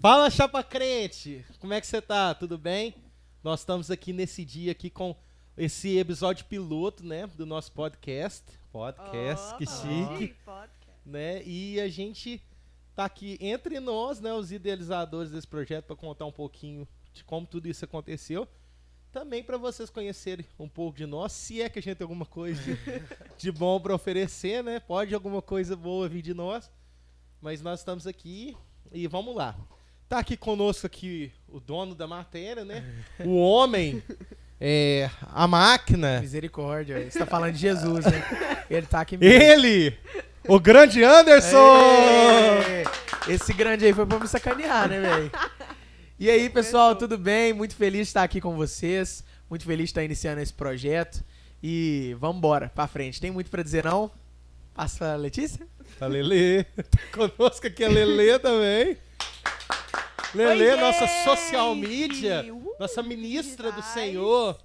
Fala, chapa crente! Como é que você tá? Tudo bem? Nós estamos aqui nesse dia aqui com esse episódio piloto, né, do nosso podcast. Que chique, né? E a gente tá aqui entre nós, né, os idealizadores desse projeto, para contar um pouquinho de como tudo isso aconteceu. Também para vocês conhecerem um pouco de nós, se é que a gente tem alguma coisa de bom para oferecer, né? Pode alguma coisa boa vir de nós, mas nós estamos aqui e vamos lá. Tá aqui conosco aqui o dono da matéria, né? O homem, a máquina. Misericórdia, você tá falando de Jesus, né? Ele tá aqui mesmo. Ele, o grande Anderson! Esse grande aí foi pra me sacanear, né, velho? E aí, pessoal, tudo bem? Muito feliz de estar aqui com vocês. Muito feliz de estar iniciando esse projeto. E vamos embora, pra frente. Tem muito pra dizer, não? Passa a Letícia? A Lelê. Tá conosco aqui a Lelê também. Lelê, Oi, nossa gente! social media, nossa ministra do Senhor.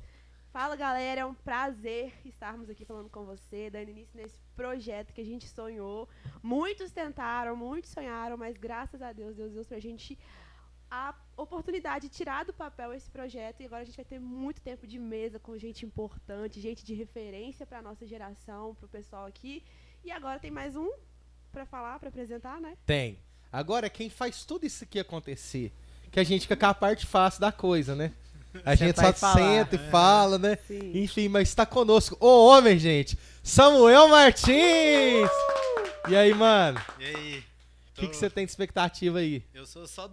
Fala, galera, é um prazer estarmos aqui falando com você, dando início nesse projeto que a gente sonhou. Muitos tentaram, muitos sonharam, mas graças a Deus, Deus deu pra gente a oportunidade de tirar do papel esse projeto, e agora a gente vai ter muito tempo de mesa com gente importante, gente de referência para a nossa geração, para o pessoal aqui. E agora tem mais um para falar, para apresentar, né? Tem. Agora, quem faz tudo isso aqui acontecer, que a gente fica com a parte fácil da coisa, né? A gente só senta e fala, né? Sim. Enfim, mas está conosco o homem, gente, Samuel Martins! E aí, mano? E aí? O que você tem de expectativa aí? Eu sou só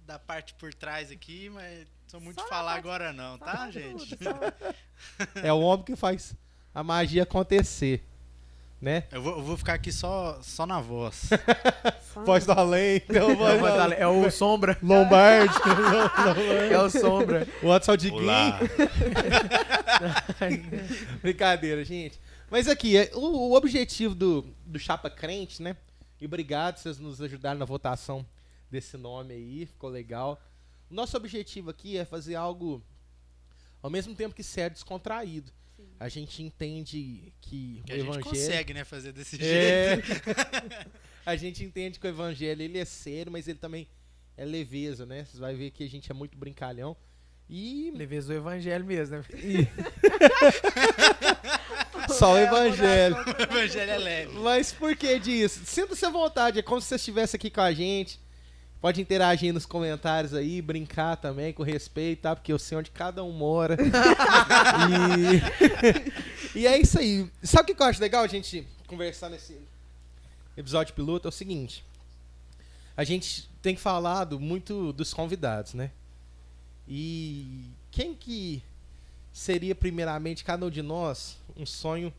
da parte por trás aqui, mas sou muito Só de falar a parte- agora não, Só tá, fala gente? tudo, só- É o homem que faz a magia acontecer, né? Eu vou ficar aqui só na voz. Voz do além, então, voz do além. É o Sombra. Lombardi. É o Sombra. O outro é o Diguinho. Olá. Brincadeira, gente. Mas aqui, o objetivo do Chapa Crente, né? E obrigado, vocês nos ajudaram na votação desse nome aí, ficou legal. O nosso objetivo aqui é fazer algo, ao mesmo tempo que sério, descontraído. Sim. A gente entende que Que o a gente evangelho... consegue, né, fazer desse É. jeito. A gente entende que o evangelho ele é sério, mas ele também é leveza, né? Vocês vão ver que a gente é muito brincalhão. E Leveza do evangelho mesmo, né? só o evangelho. O evangelho é leve. Mas por que disso? Sinta-se à vontade, é como se você estivesse aqui com a gente. Pode interagir nos comentários aí, brincar também, com respeito, tá? Porque eu sei onde cada um mora. E é isso aí. Sabe o que eu acho legal a gente conversar nesse episódio piloto? É o seguinte. A gente tem falado muito dos convidados, né? E quem que seria, primeiramente, cada um de nós, um sonho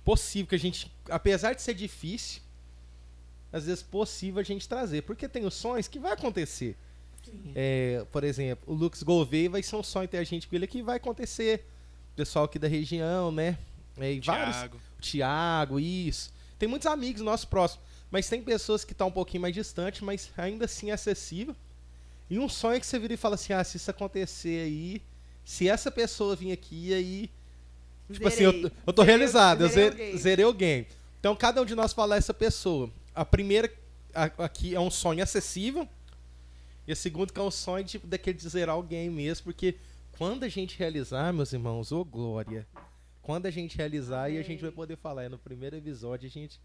possível que a gente, apesar de ser difícil, às vezes possível a gente trazer, porque tem os sonhos que vai acontecer. Por exemplo, o Lucas Gouveia vai ser um sonho ter a gente com ele que vai acontecer. O pessoal aqui da região, né? E vários. Thiago. O Thiago, isso. Tem muitos amigos nossos próximos, mas tem pessoas que estão um pouquinho mais distantes, mas ainda assim é acessível. E um sonho que você vira e fala assim, se isso acontecer aí, se essa pessoa vir aqui, aí... Tipo assim, eu tô realizado, eu zerei o game. Então, cada um de nós fala essa pessoa. A primeira aqui é um sonho acessível. E a segunda que é um sonho daquele de zerar o game mesmo. Porque quando a gente realizar, meus irmãos, ô glória. Quando a gente realizar, aí a gente vai poder falar. No primeiro episódio a gente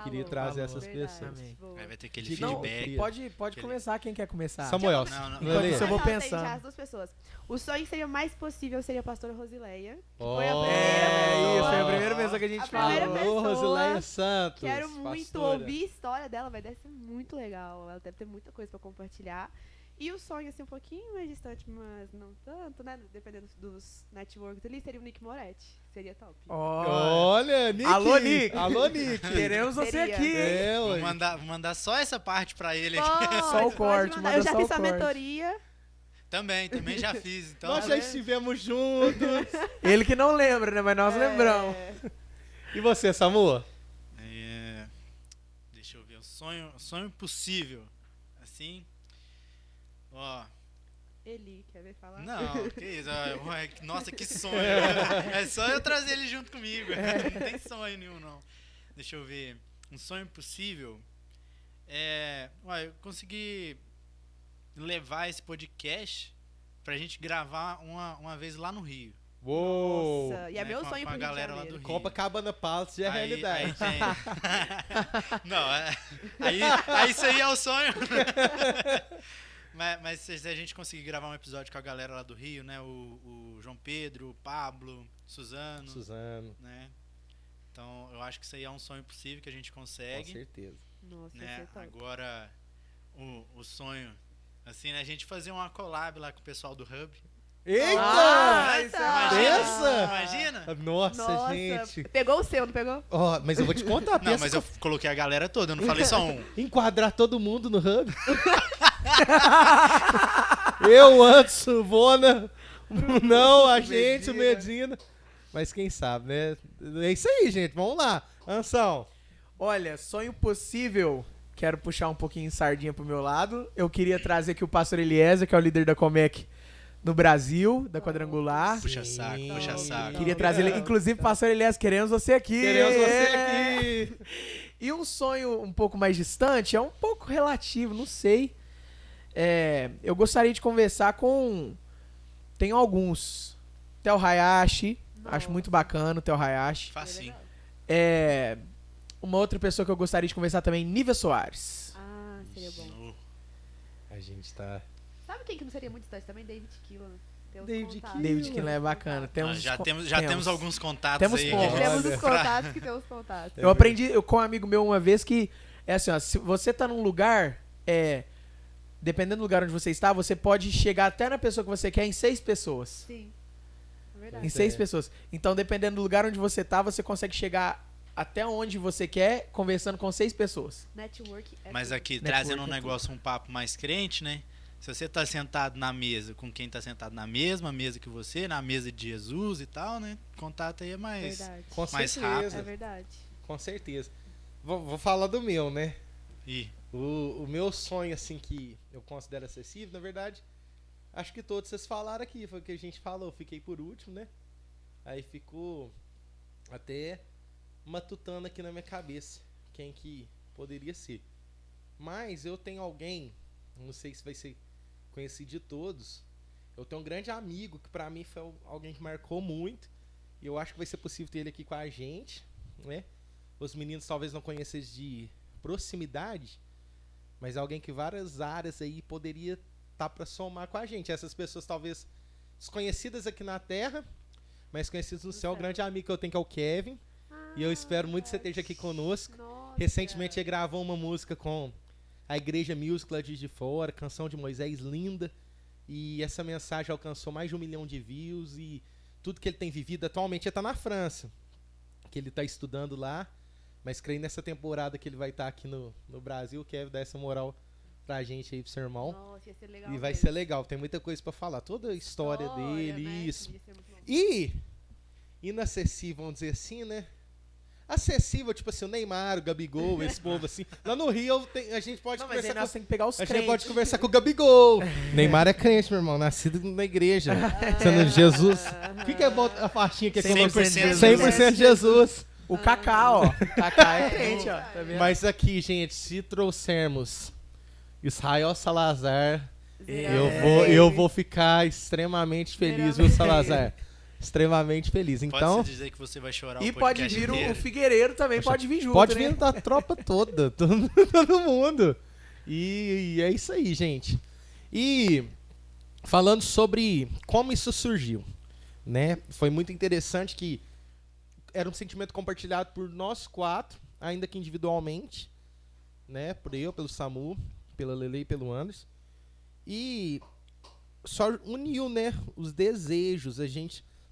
queria trazer essas pessoas. Amém. Aí vai ter aquele Diga Não, feedback. pode Aquele- começar quem quer começar. Samuel, Não, não. Lelê. Isso eu vou Mas, ó, tem pensando. já as duas pessoas. O sonho que seria mais possível seria a pastora Rosileia. Que Ó. foi a primeira É, isso, foi a pessoa. primeira pessoa que a gente A primeira falou. pessoa. Ô, Rosileia Santos. Quero muito pastora. ouvir a história dela, deve ser muito legal. Ela deve ter muita coisa pra compartilhar. E o sonho, assim, um pouquinho mais distante, mas não tanto, né? Dependendo dos networks ali, seria o Nick Moretti. Seria top. Ó, Olha, Nick. Alô, Nick. Alô, Nick. queremos você Seria. aqui, hein? Vou ué. mandar só essa parte pra ele Pode, aqui. Só o pode corte, mandar. manda Eu já só fiz o a corte. mentoria. Também já fiz. Então, Nós já estivemos juntos. Ele que não lembra, né? Mas nós lembramos. E você, Samu? Deixa eu ver. O sonho possível. Assim. Ó. Eli, quer ver falar? Não, que isso. Nossa, que sonho. É só eu trazer ele junto comigo. Não tem sonho nenhum, não. Deixa eu ver. Um sonho possível. Eu consegui levar esse podcast pra gente gravar uma vez lá no Rio. Uou! Nossa, e é né, meu com sonho a pro Rio de galera lá do Janeiro. Rio. Copacabana Palace já é realidade. Aí tem... Não, aí isso aí é o sonho. Mas se a gente conseguir gravar um episódio com a galera lá do Rio, né? O João Pedro, o Pablo, Suzano, né? Então, eu acho que isso aí é um sonho possível que a gente com consegue, certeza. Nossa, né? vai ser top. Agora, o sonho, assim, né? A gente fazer uma collab lá com o pessoal do Hub. Eita! Nossa! Imagina? Nossa, gente. Pegou o seu, não pegou? Ó, mas eu vou te contar. Não, pensa mas que eu coloquei a galera toda, eu não falei só um. enquadrar todo mundo no Hub. Eu, Anderson, Bona, não, a gente, o Medina. Mas quem sabe, né? É isso aí, gente. Vamos lá. Ansão. Olha, sonho possível. Quero puxar um pouquinho sardinha pro meu lado. Eu queria trazer aqui o Pastor Eliezer, que é o líder da Comec no Brasil, da Quadrangular. Puxa saco, puxa saco. Queria trazer ele. Inclusive, Pastor Eliezer, queremos você aqui. Queremos você aqui. E um sonho um pouco mais distante, é um pouco relativo, não sei. Eu gostaria de conversar com... Tenho alguns. Theo Hayashi, acho muito bacana o Theo Hayashi. Facinho. Uma outra pessoa que eu gostaria de conversar também, Nívia Soares. Ah, seria bom. A gente tá... Sabe quem que não seria muito distante também? David Killan. Tem uns David contatos. David Killan é bacana. Já temos alguns contatos Temos aí. pontos. Temos Olha. os contatos que temos contatos. Eu aprendi com um amigo meu uma vez que é assim, ó, se você tá num lugar, dependendo do lugar onde você está, você pode chegar até na pessoa que você quer em 6 pessoas. Sim. É Em verdade. 6 pessoas. Então, dependendo do lugar onde você tá, você consegue chegar até onde você quer conversando com 6 pessoas. Network é Mas tudo. aqui, Network trazendo um é tudo. negócio, um papo mais crente, né? Se você tá sentado na mesa com quem tá sentado na mesma mesa que você, na mesa de Jesus e tal, né? Contato aí é mais... Verdade. Com mais certeza. rápido. É verdade. Com certeza. Vou falar do meu, né? Ih, O meu sonho, assim, que eu considero acessível, na verdade, acho que todos vocês falaram aqui, foi o que a gente falou, fiquei por último, né? Aí ficou até matutando aqui na minha cabeça quem que poderia ser. Mas eu tenho alguém, não sei se vai ser conhecido de todos, eu tenho um grande amigo que pra mim foi alguém que marcou muito, e eu acho que vai ser possível ter ele aqui com a gente, né? Os meninos talvez não conheçam de proximidade, mas alguém que várias áreas aí poderia estar para somar com a gente. Essas pessoas talvez desconhecidas aqui na Terra, mas conhecidas no céu. O grande amigo que eu tenho que é o Kevin. E eu espero muito que você esteja aqui conosco. Nossa. Recentemente ele gravou uma música com a Igreja Music lá de Juiz de Fora, Canção de Moisés, linda. E essa mensagem alcançou mais de 1 milhão de views. E tudo que ele tem vivido atualmente ele está na França, que ele está estudando lá. Mas creio nessa temporada que ele vai estar aqui no Brasil, o Kevin dá essa moral pra gente aí, pro seu irmão. Nossa, ia ser legal E vai mesmo. ser legal, tem muita coisa pra falar. Toda a história dele, né? isso. Ia ser muito bom. E inacessível, vamos dizer assim, né? Acessível, tipo assim, o Neymar, o Gabigol, esse povo assim. Lá no Rio a gente pode Não, mas aí conversar nós temos que pegar os a gente crentes. pode conversar com o Gabigol. Neymar é crente, meu irmão, nascido na igreja. Sendo Jesus. O que é a faixinha que é 100% 100% Jesus. O Kaká, ó. Kaká é crente, ó. Tá vendo? Mas aqui, gente, se trouxermos Israel Salazar, eu vou ficar extremamente feliz, viu, Salazar? Extremamente feliz. Então, pode-se dizer que você vai chorar E o pode podcast vir o inteiro. Figueiredo também, pode vir junto, pode né? vir da tropa toda, todo mundo. E é isso aí, gente. E falando sobre como isso surgiu, né? Foi muito interessante que era um sentimento compartilhado por nós 4, ainda que individualmente, né? Por eu, pelo Samu, pela Lele e pelo Anderson. E só uniu, né? Os desejos.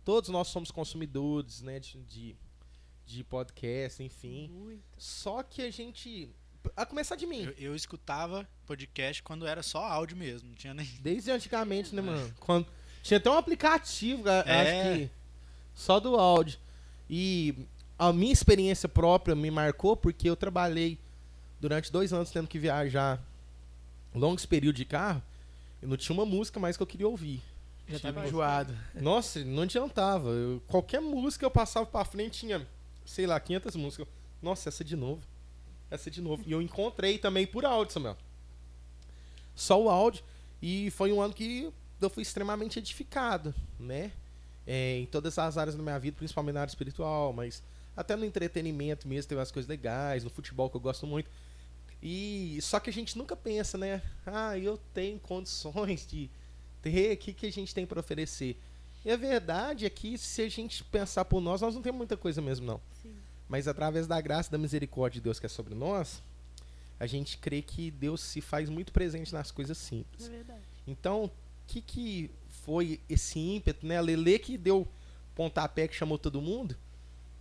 Todos nós somos consumidores, né? De podcast, enfim. Muito. Só que a gente... A começar de mim. Eu escutava podcast quando era só áudio mesmo, não tinha nem... Desde antigamente, né, mano? Tinha até um aplicativo, acho que só do áudio. E a minha experiência própria me marcou porque eu trabalhei durante 2 anos tendo que viajar longos períodos de carro e não tinha uma música mais que eu queria ouvir. Já tava enjoado. Nossa, não adiantava. Qualquer música eu passava pra frente tinha, sei lá, 500 músicas. Nossa, essa de novo. Essa de novo. E eu encontrei também por áudio, Samuel. Só o áudio. E foi um ano que eu fui extremamente edificado, né? Em todas as áreas da minha vida, principalmente na área espiritual, mas até no entretenimento mesmo, teve umas coisas legais, no futebol que eu gosto muito. E só que a gente nunca pensa, né? Eu tenho condições de ter, o que a gente tem para oferecer? E a verdade é que se a gente pensar por nós não temos muita coisa mesmo, não. Sim. Mas através da graça e da misericórdia de Deus que é sobre nós, a gente crê que Deus se faz muito presente nas coisas simples. É verdade. Então, o que foi esse ímpeto, né? A Lelê que deu pontapé, que chamou todo mundo.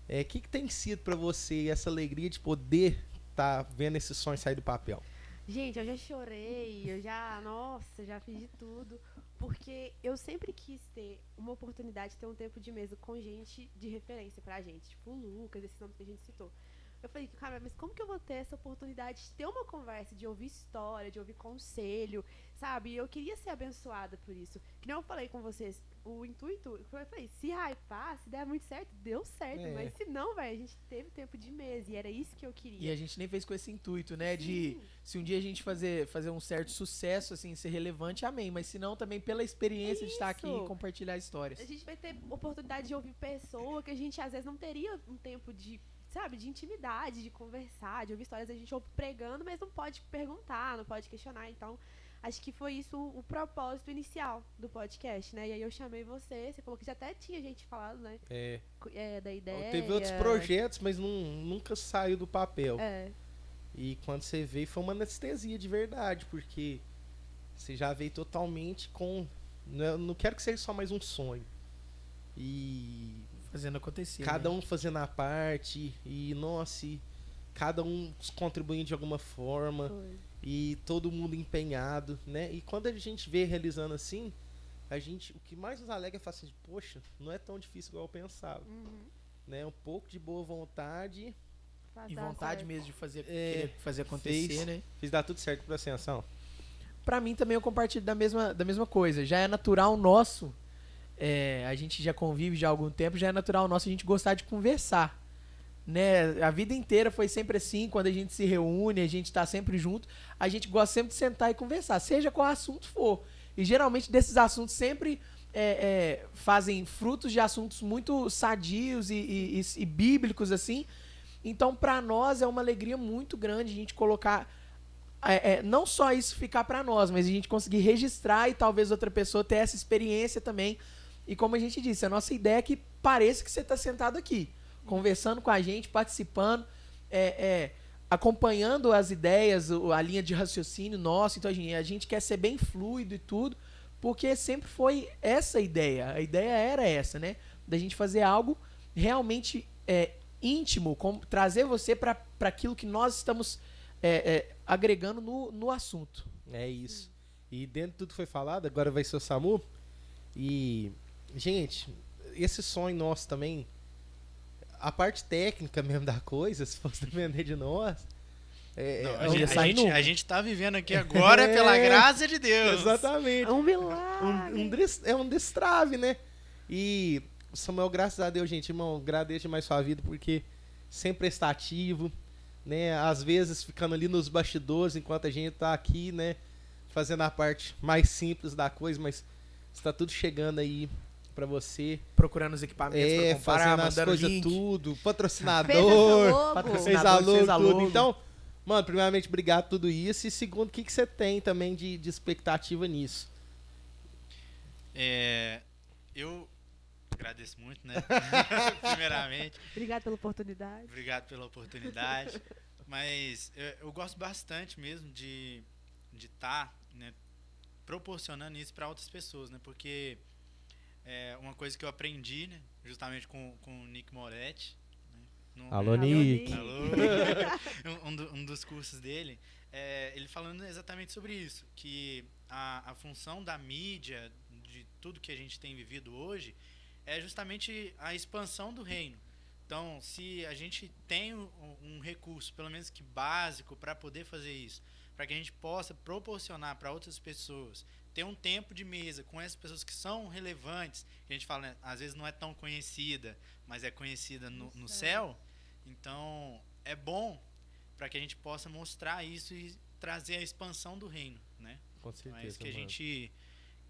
O que tem sido para você essa alegria de poder estar vendo esse sonho sair do papel? Gente, eu já chorei, nossa, já fiz de tudo, porque eu sempre quis ter uma oportunidade de ter um tempo de mesa com gente de referência pra gente, tipo o Lucas, esses nomes que a gente citou. Eu falei, cara, mas como que eu vou ter essa oportunidade de ter uma conversa, de ouvir história, de ouvir conselho, sabe? Eu queria ser abençoada por isso. Que nem eu falei com vocês, o intuito, eu falei, se hypar, se der muito certo, deu certo. Mas se não, velho, a gente teve tempo de mesa e era isso que eu queria. E a gente nem fez com esse intuito, né? De se um dia a gente fazer um certo sucesso, assim, ser relevante, amém. Mas se não, também pela experiência de estar aqui e compartilhar histórias. A gente vai ter oportunidade de ouvir pessoa que a gente às vezes não teria um tempo de, sabe, de intimidade, de conversar, de ouvir histórias. A gente ouve pregando, mas não pode perguntar, não pode questionar. Então, acho que foi isso o propósito inicial do podcast, né? E aí eu chamei você falou que já até tinha gente falado, né? Da ideia. Teve outros projetos, mas nunca saiu do papel. E quando você veio, foi uma anestesia de verdade, porque você já veio totalmente com... Não quero que seja só mais um sonho. E... fazendo acontecer. Cada um fazendo a parte, e cada um contribuindo de alguma forma. Foi. E todo mundo empenhado, né? E quando a gente vê realizando assim, o que mais nos alegra é falar assim, poxa, não é tão difícil igual eu pensava. Né? Um pouco de boa vontade. E vontade mesmo de fazer acontecer, né? Fiz dar tudo certo pra ascensão. Pra mim também eu compartilho da mesma coisa. Já é natural nosso, a gente já convive já há algum tempo, já é natural nosso a gente gostar de conversar. Né? A vida inteira foi sempre assim, quando a gente se reúne, a gente tá sempre junto, a gente gosta sempre de sentar e conversar, seja qual assunto for. E geralmente desses assuntos sempre fazem frutos de assuntos muito sadios e bíblicos, assim. Então, pra nós é uma alegria muito grande a gente colocar, não só isso ficar pra nós, mas a gente conseguir registrar e talvez outra pessoa ter essa experiência também. E como a gente disse, a nossa ideia é que pareça que você tá sentado aqui, conversando com a gente, participando, acompanhando as ideias, a linha de raciocínio nosso. Então a gente quer ser bem fluido e tudo, porque sempre foi essa a ideia. A ideia era essa, né? Da gente fazer algo realmente íntimo, trazer você para aquilo que nós estamos agregando no assunto. É isso. E dentro de tudo que foi falado, agora vai ser o Samu. E, gente, esse sonho nosso também, a parte técnica mesmo da coisa, se fosse depender de nós... a gente tá vivendo aqui agora pela graça de Deus. Exatamente. É um milagre. É um destrave, né? E Samuel, graças a Deus, gente, irmão, agradeço demais sua vida, porque sempre está ativo, né? Às vezes ficando ali nos bastidores, enquanto a gente tá aqui, né? Fazendo a parte mais simples da coisa, mas está tudo chegando aí pra você. Procurando os equipamentos pra comparar, fazendo as mandando coisas link. patrocinador, fez a logo, tudo. Então, mano, primeiramente, obrigado por tudo isso. E segundo, o que você tem também de expectativa nisso? Eu agradeço muito, né? Primeiramente. Obrigado pela oportunidade. Obrigado pela oportunidade. Mas eu gosto bastante mesmo de estar, né, proporcionando isso para outras pessoas, né? Porque uma coisa que eu aprendi, né, justamente com o Nick Moretti. Né, Alô, Nick. Alô. um dos cursos dele, ele falando exatamente sobre isso, que a função da mídia, de tudo que a gente tem vivido hoje, é justamente a expansão do reino. Então, se a gente tem um recurso, pelo menos que básico, para poder fazer isso, para que a gente possa proporcionar para outras pessoas, ter um tempo de mesa com essas pessoas que são relevantes, que a gente fala, né, às vezes não é tão conhecida, mas é conhecida no céu, então é bom para que a gente possa mostrar isso e trazer a expansão do reino, né? Com Então certeza, é isso que a mano. gente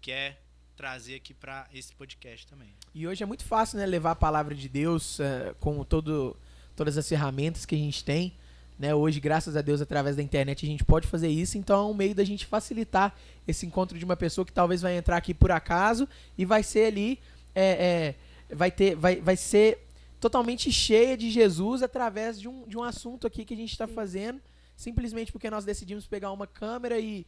quer trazer aqui para esse podcast também. E hoje é muito fácil, né, levar a palavra de Deus com todas as ferramentas que a gente tem. Né? Hoje, graças a Deus, através da internet, a gente pode fazer isso. Então, é um meio da gente facilitar esse encontro de uma pessoa que talvez vai entrar aqui por acaso e vai ser ali, vai ser totalmente cheia de Jesus através de um assunto aqui que a gente está fazendo, simplesmente porque nós decidimos pegar uma câmera e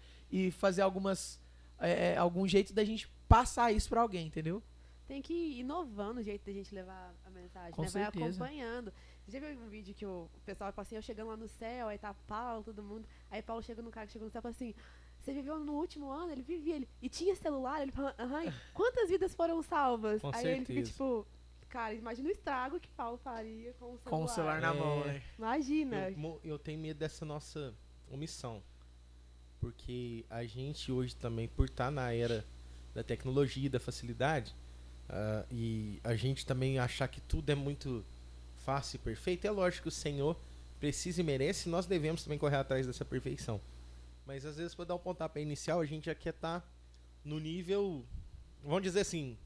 fazer algum jeito da gente passar isso para alguém, entendeu? Tem que ir inovando o jeito da gente levar a mensagem, Com né? Vai certeza. acompanhando. Você já viu um vídeo que o pessoal fala assim, eu chegando lá no céu, aí tá Paulo, todo mundo. Aí Paulo chega no cara que chegou no céu e fala assim, você viveu no último ano? Ele vivia, e tinha celular? Ele fala, aham, e quantas vidas foram salvas? Com aí ele fica certeza. tipo, cara, imagina o estrago que Paulo faria com o celular. Com o celular na mão, né? Imagina. Eu tenho medo dessa nossa omissão. Porque a gente hoje também, por estar na era da tecnologia e da facilidade, e a gente também achar que tudo é muito fácil e perfeito, é lógico que o Senhor precisa e merece, e nós devemos também correr atrás dessa perfeição. Mas às vezes, para dar um pontapé inicial, a gente já quer estar no nível, vamos dizer assim,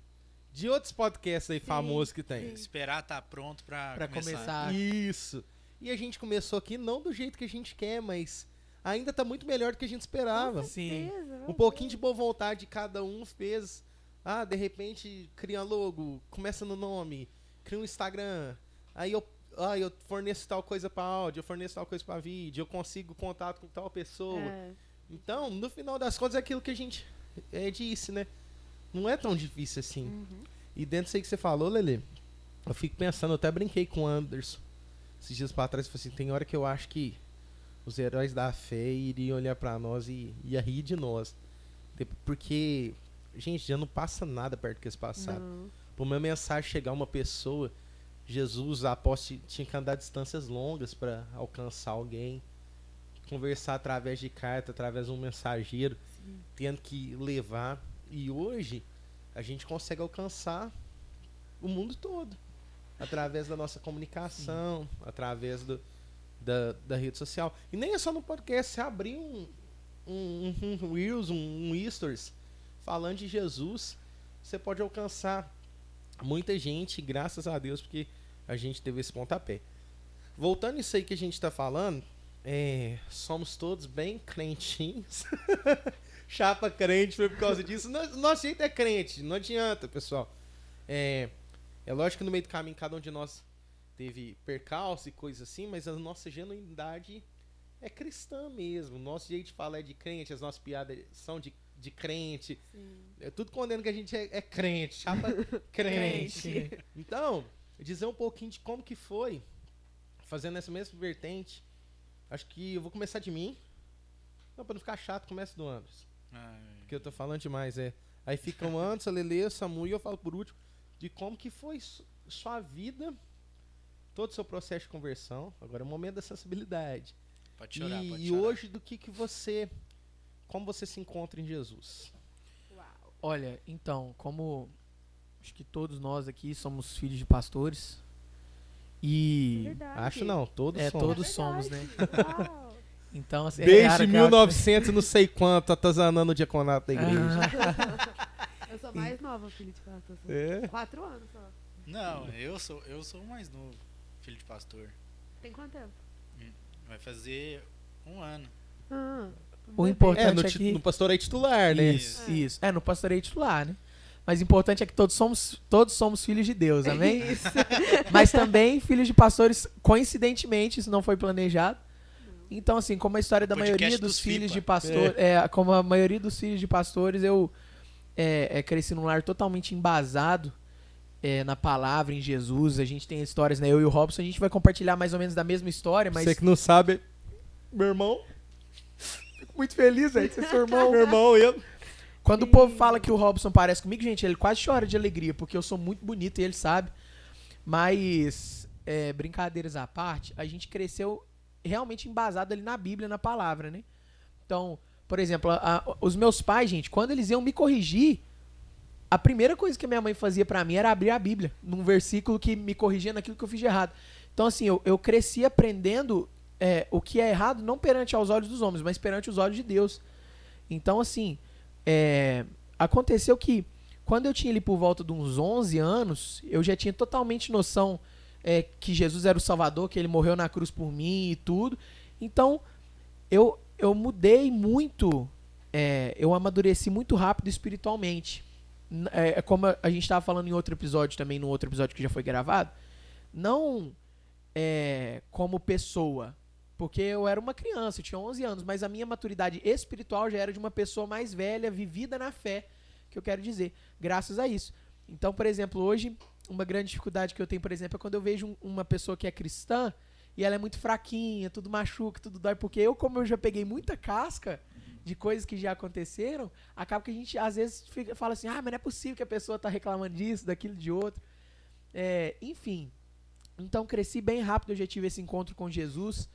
de outros podcasts aí famosos que tem. sim. Esperar estar pronto para Pra começar. Isso. E a gente começou aqui não do jeito que a gente quer, mas ainda tá muito melhor do que a gente esperava. Com Sim. certeza, meu Um pouquinho de boa vontade de cada um fez. De repente, cria logo, começa no nome, cria um Instagram. Aí eu forneço tal coisa pra áudio, eu forneço tal coisa pra vídeo, eu consigo contato com tal pessoa. É. Então, no final das contas, é aquilo que a gente disse, né? Não é tão difícil assim. Uhum. E dentro disso aí que você falou, Lelê, eu fico pensando, eu até brinquei com o Anderson esses dias pra trás, eu falei assim, tem hora que eu acho que os heróis da fé iriam olhar pra nós e ia rir de nós. Porque, gente, já não passa nada perto do que eles passaram. Não. Pra uma mensagem chegar a uma pessoa, Jesus, apóstolo, tinha que andar distâncias longas pra alcançar alguém. Conversar através de carta, através de um mensageiro, tendo que levar. E hoje, a gente consegue alcançar o mundo todo. Através da nossa comunicação, através da rede social. E nem é só no podcast, você abrir um Reels, um Stories, falando de Jesus, você pode alcançar muita gente, graças a Deus, porque a gente teve esse pontapé. Voltando isso aí que a gente tá falando, somos todos bem crentinhos. Chapa crente foi por causa disso. Nosso jeito é crente, não adianta, pessoal. É lógico que no meio do caminho cada um de nós teve percalço e coisas assim, mas a nossa genuinidade é cristã mesmo. Nosso jeito de falar é de crente, as nossas piadas são de crente. Sim. É tudo condena que a gente é crente, chapa crente. Então, dizer um pouquinho de como que foi, fazendo essa mesma vertente. Acho que eu vou começar de mim. Não, pra não ficar chato, começa do Anderson. Porque eu tô falando demais, Aí ficam Anderson, Lelê, Samu e eu falo por último de como que foi sua vida, todo o seu processo de conversão. Agora é o momento da sensibilidade. Pode chorar, pode E chorar. hoje do que você, como você se encontra em Jesus. Uau. Olha, então, como acho que todos nós aqui somos filhos de pastores. E Verdade. Acho não, todos somos. todos somos, né? Uau. Então, assim, Desde claro que 1900 e não sei quanto, atazanando o diaconato da igreja. Eu sou mais nova, filho de pastor. Sou É. 4 anos só. Não, eu sou o mais novo, filho de pastor. Tem quanto tempo? Vai fazer 1 ano. O importante No, é que... no pastoreio titular, né? Isso. Isso. No pastoreio titular, né? Mas o importante é que todos somos filhos de Deus, amém? Isso. Mas também filhos de pastores, coincidentemente, isso não foi planejado. Então, assim, como a história da Podcast maioria dos dos filhos FIPA. de pastores, como a maioria dos filhos de pastores, eu cresci num lar totalmente embasado na palavra, em Jesus. A gente tem histórias, né? Eu e o Robson, a gente vai compartilhar mais ou menos da mesma história, mas Você que não sabe, meu irmão, fico muito feliz, velho, que você é seu irmão. meu irmão, eu. Quando o povo fala que o Robson parece comigo, gente, ele quase chora de alegria, porque eu sou muito bonito e ele sabe. Mas, brincadeiras à parte, a gente cresceu realmente embasado ali na Bíblia, na palavra, né? Então, por exemplo, os meus pais, gente, quando eles iam me corrigir, a primeira coisa que a minha mãe fazia pra mim era abrir a Bíblia, num versículo que me corrigia naquilo que eu fiz de errado. Então, assim, eu cresci aprendendo o que é errado, não perante aos olhos dos homens, mas perante os olhos de Deus. Então, assim, aconteceu que quando eu tinha ali por volta de uns 11 anos, eu já tinha totalmente noção que Jesus era o Salvador, que ele morreu na cruz por mim e tudo. Então, eu mudei muito, eu amadureci muito rápido espiritualmente. Como a gente estava falando em outro episódio também, no outro episódio que já foi gravado, não como pessoa, porque eu era uma criança, eu tinha 11 anos, mas a minha maturidade espiritual já era de uma pessoa mais velha, vivida na fé, que eu quero dizer, graças a isso. Então, por exemplo, hoje, uma grande dificuldade que eu tenho, por exemplo, é quando eu vejo uma pessoa que é cristã e ela é muito fraquinha, tudo machuca, tudo dói, porque como eu já peguei muita casca de coisas que já aconteceram, acaba que a gente, às vezes, fala assim, mas não é possível que a pessoa tá reclamando disso, daquilo, de outro. Enfim, então cresci bem rápido, eu já tive esse encontro com Jesus.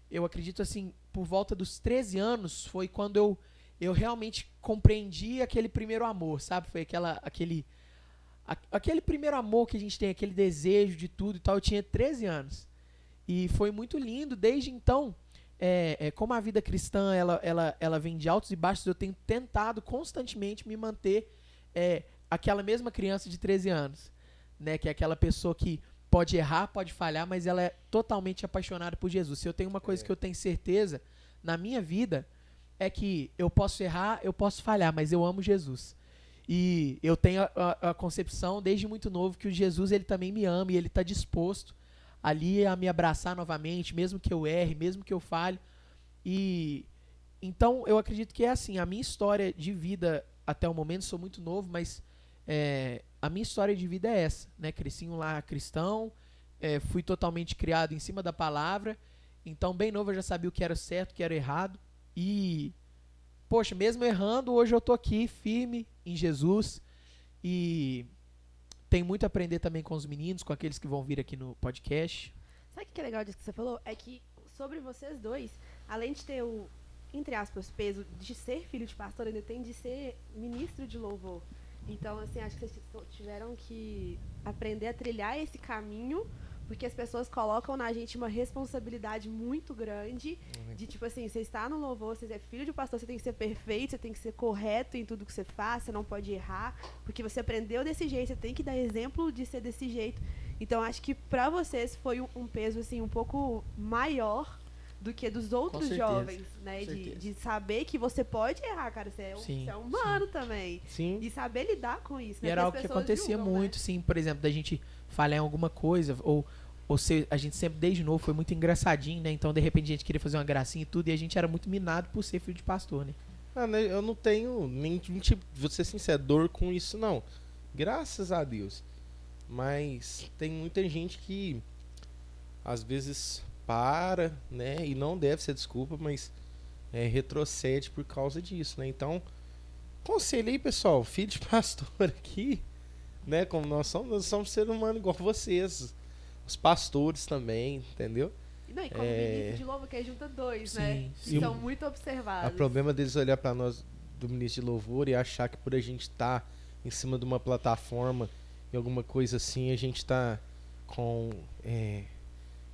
Eu acredito, assim, por volta dos 13 anos, foi quando eu realmente compreendi aquele primeiro amor, sabe? Foi aquele primeiro amor que a gente tem, aquele desejo de tudo e tal. Eu tinha 13 anos. E foi muito lindo. Desde então, como a vida cristã ela vem de altos e baixos, eu tenho tentado constantemente me manter aquela mesma criança de 13 anos, né? Que é aquela pessoa que pode errar, pode falhar, mas ela é totalmente apaixonada por Jesus. Se eu tenho uma coisa que eu tenho certeza na minha vida, é que eu posso errar, eu posso falhar, mas eu amo Jesus. E eu tenho a concepção desde muito novo que o Jesus, ele também me ama e ele está disposto ali a me abraçar novamente, mesmo que eu erre, mesmo que eu falhe. E então eu acredito que é assim, a minha história de vida até o momento, sou muito novo, mas a minha história de vida é essa, né? Cresci em um lar cristão, fui totalmente criado em cima da palavra, então bem novo eu já sabia o que era certo, o que era errado. E, poxa, mesmo errando, hoje eu tô aqui firme em Jesus e tem muito a aprender também com os meninos, com aqueles que vão vir aqui no podcast. Sabe o que é legal disso que você falou? É que sobre vocês dois, além de ter o, entre aspas, peso de ser filho de pastor, ainda tem de ser ministro de louvor. Então, assim, acho que vocês tiveram que aprender a trilhar esse caminho, porque as pessoas colocam na gente uma responsabilidade muito grande de, tipo assim, você está no louvor, você é filho de pastor, você tem que ser perfeito, você tem que ser correto em tudo que você faz, você não pode errar, porque você aprendeu desse jeito, você tem que dar exemplo de ser desse jeito. Então, acho que pra vocês foi um peso, assim, um pouco maior do que dos outros jovens, né? De saber que você pode errar, cara. Você é humano também. Sim. E saber lidar com isso, né? E era algo que acontecia julgam, muito, né? Sim, por exemplo, da gente falhar em alguma coisa, ou a gente sempre, desde novo, foi muito engraçadinho, né? Então, de repente, a gente queria fazer uma gracinha e tudo, e a gente era muito minado por ser filho de pastor, né? Eu não tenho nem tipo, vou ser sincero, dor com isso, não. Graças a Deus. Mas tem muita gente que às vezes para, né? E não deve ser desculpa, mas retrocede por causa disso, né? Então, conselho aí, pessoal, filho de pastor aqui, né? Como nós somos seres humanos igual vocês. Os pastores também, entendeu? Não, e como ministro de louvor, que junta dois, sim, né? Sim. São muito observados. O problema deles olhar para nós do ministro de louvor e achar que por a gente estar em cima de uma plataforma e alguma coisa assim, a gente tá com...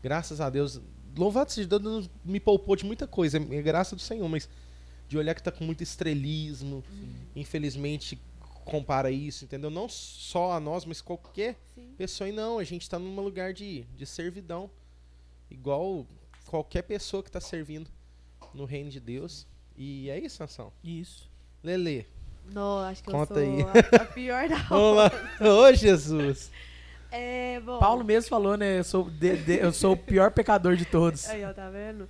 graças a Deus, louvado seja Deus, me poupou de muita coisa, é graça do Senhor, mas de olhar que tá com muito estrelismo, infelizmente compara isso, entendeu? Não só a nós, mas qualquer pessoa. E não, a gente tá num lugar de servidão, igual qualquer pessoa que tá servindo no reino de Deus. E é isso, Sansão. Isso. Lelê. Não, acho que conta eu sou aí. a pior da Vamos lá. Ô, Jesus. Bom, Paulo mesmo falou, né? Eu sou o pior pecador de todos. Aí, ó, tá vendo?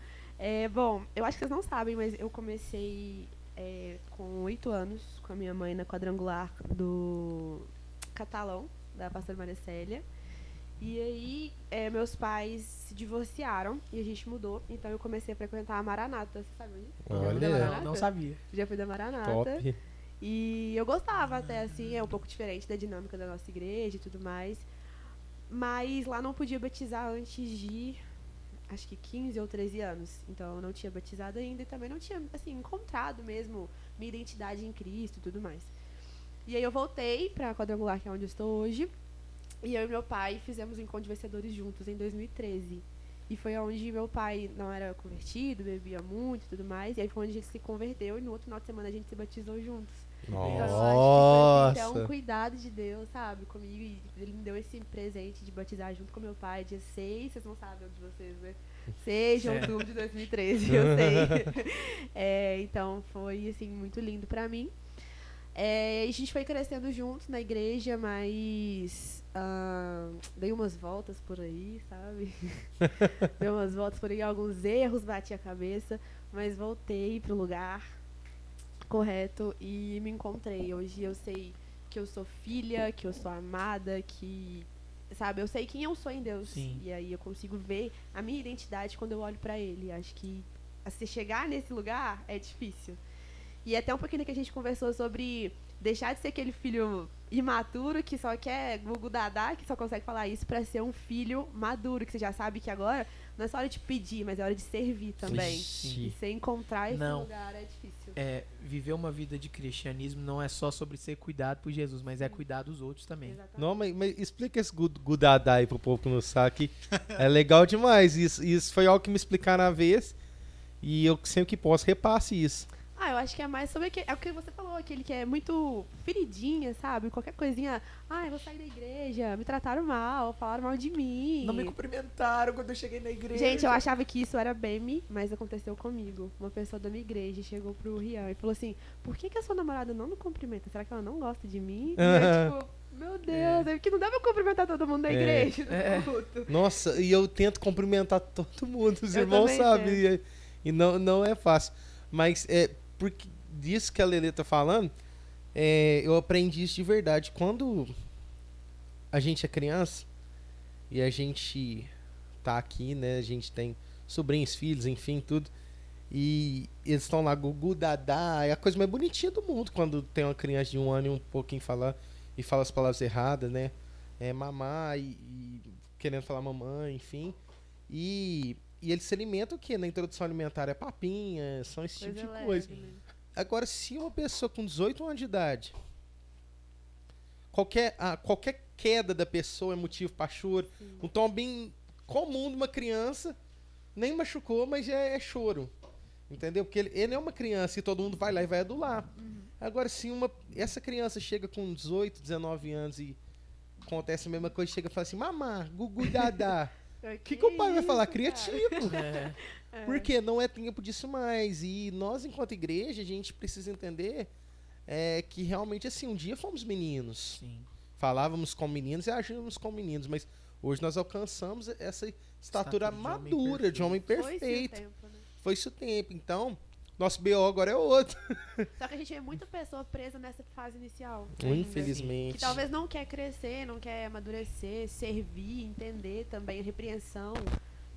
Bom, eu acho que vocês não sabem, mas eu comecei com 8 anos com a minha mãe na quadrangular do Catalão, da pastora Maria Célia. E aí, meus pais se divorciaram e a gente mudou. Então, eu comecei a frequentar a Maranata. Você sabe disso? Olha, não sabia. Já fui da Maranata. Top. E eu gostava até, assim, é um pouco diferente da dinâmica da nossa igreja e tudo mais. Mas lá não podia batizar antes de, acho que 15 ou 13 anos. Então, eu não tinha batizado ainda e também não tinha, assim, encontrado mesmo minha identidade em Cristo e tudo mais. E aí eu voltei pra Quadrangular, que é onde eu estou hoje. E eu e meu pai fizemos o Encontro de Vencedores juntos em 2013. E foi onde meu pai não era convertido, bebia muito e tudo mais. E aí foi onde ele se converteu e no outro final de semana a gente se batizou juntos. Então, eu acho que foi assim, um cuidado de Deus, sabe, comigo. E ele me deu esse presente de batizar junto com meu pai, dia 6, vocês não sabem onde vocês, né? 6 de outubro de 2013, eu sei. Então, foi, assim, muito lindo pra mim. A gente foi crescendo juntos na igreja, mas dei umas voltas por aí, sabe? Dei umas voltas por aí, alguns erros, bati a cabeça, mas voltei pro lugar correto e me encontrei. Hoje eu sei que eu sou filha, que eu sou amada, que, sabe, eu sei quem eu sou em Deus. Sim. E aí eu consigo ver a minha identidade quando eu olho pra Ele. Acho que se chegar nesse lugar é difícil. E até um pouquinho que a gente conversou sobre deixar de ser aquele filho imaturo que só quer Gugu Dadá, que só consegue falar isso, pra ser um filho maduro, que você já sabe que agora não é só hora de pedir, mas é hora de servir também. Ixi. E você encontrar esse Não. lugar é difícil. Viver uma vida de cristianismo não é só sobre ser cuidado por Jesus, mas é cuidar dos outros também. Exatamente. Não, mas explica esse Gudadá aí pro povo que não sabe. É legal demais. Isso foi algo que me explicaram uma vez. E eu sempre que posso repasse isso. Eu acho que é mais sobre é o que você falou, aquele que é muito feridinha, sabe? Qualquer coisinha, eu vou sair da igreja, me trataram mal, falaram mal de mim. Não me cumprimentaram quando eu cheguei na igreja. Gente, eu achava que isso era meme, mas aconteceu comigo. Uma pessoa da minha igreja chegou pro Rian e falou assim, por que a sua namorada não me cumprimenta? Será que ela não gosta de mim? E eu, tipo, meu Deus, é porque não dá pra cumprimentar todo mundo da igreja, do culto. Nossa, e eu tento cumprimentar todo mundo, os Eu irmãos também sabem. E não é fácil. Mas porque disso que a Lelê tá falando, eu aprendi isso de verdade. Quando a gente é criança e a gente tá aqui, né? A gente tem sobrinhos, filhos, enfim, tudo. E eles estão lá, Gugu, Dadá, é a coisa mais bonitinha do mundo quando tem uma criança de 1 ano e um pouquinho fala as palavras erradas, né? Mamá e querendo falar mamãe, enfim. E eles se alimentam o quê? Na introdução alimentar é papinha, são esse tipo de coisa. Né? Agora, se uma pessoa com 18 anos de idade, qualquer queda da pessoa é motivo para choro, um tom bem comum de uma criança, nem machucou, mas é choro. Entendeu? Porque ele é uma criança e todo mundo vai lá e vai adular. Agora, se essa criança chega com 18, 19 anos e acontece a mesma coisa, chega e fala assim, mamá, Gugu, Dadá. O que o pai vai falar? Criativo. Porque não é tempo disso mais. E nós, enquanto igreja, a gente precisa entender que realmente, assim, um dia fomos meninos. Sim. Falávamos com meninos e agíamos com meninos. Mas hoje nós alcançamos essa estatura madura de homem perfeito. Foi-se o tempo. Então, nosso BO agora é outro. Só que a gente vê muita pessoa presa nessa fase inicial. Infelizmente. Que talvez não quer crescer, não quer amadurecer, servir, entender também a repreensão,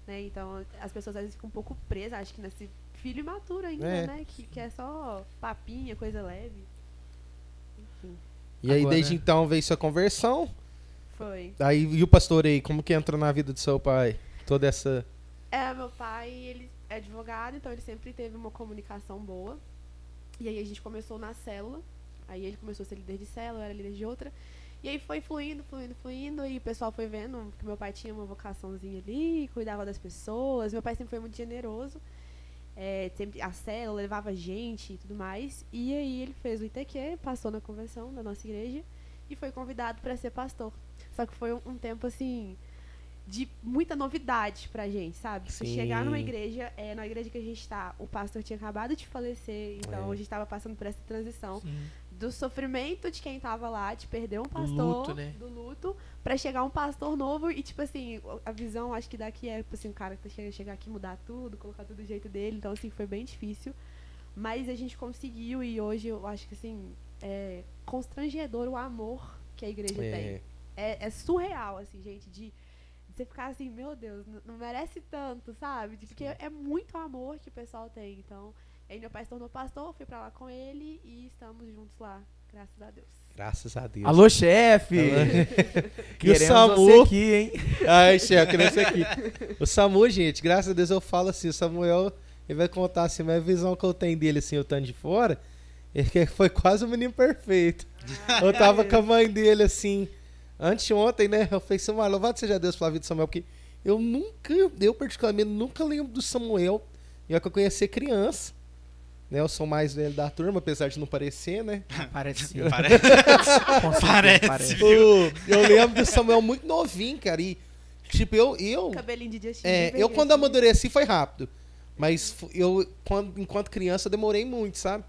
né? Então, as pessoas às vezes ficam um pouco presas, acho que nesse filho imaturo ainda, né? Que é só papinha, coisa leve. Enfim. E aí, Agora, desde então, veio sua conversão. Foi. Aí, e o pastor aí, como que entrou na vida do seu pai? Toda essa... Meu pai, ele é advogado, então ele sempre teve uma comunicação boa. E aí a gente começou na célula. Aí ele começou a ser líder de célula, eu era líder de outra. E aí foi fluindo. E o pessoal foi vendo que meu pai tinha uma vocaçãozinha ali, cuidava das pessoas. Meu pai sempre foi muito generoso. Sempre a célula levava gente e tudo mais. E aí ele fez o ITQ, passou na convenção da nossa igreja e foi convidado para ser pastor. Só que foi um tempo assim de muita novidade pra gente, sabe? Você chegar numa igreja, na igreja que a gente tá, o pastor tinha acabado de falecer, então a gente tava passando por essa transição do sofrimento de quem tava lá, de perder um pastor, do luto, pra chegar um pastor novo e, tipo assim, a visão, acho que daqui é, tipo assim, um cara que chegar aqui, mudar tudo, colocar tudo do jeito dele, então, assim, foi bem difícil, mas a gente conseguiu e hoje eu acho que, assim, é constrangedor o amor que a igreja tem. É surreal, assim, gente, de você ficar assim, meu Deus, não merece tanto, sabe? Porque é muito amor que o pessoal tem. Então, aí meu pai se tornou pastor, fui pra lá com ele e estamos juntos lá, graças a Deus. Graças a Deus. Alô, chefe! E o Samu... você aqui, hein? Ai, chefe, querendo ser aqui. O Samu, gente, graças a Deus eu falo assim, o Samuel, ele vai contar assim, mas a visão que eu tenho dele, assim, eu estando de fora, ele foi quase um menino perfeito. Eu tava com a mãe dele, assim... Anteontem, né? Eu falei, Samuel, louvado seja Deus pela vida do Samuel, porque eu particularmente nunca lembro do Samuel. Eu que eu conheci criança. Né, eu sou mais velho da turma, apesar de não parecer, né? Parece sim. Parece. Eu lembro do Samuel muito novinho, cara. E, tipo, Cabelinho de Justin eu Bieber, quando assim. amadureci foi rápido. Mas enquanto criança, eu demorei muito, sabe?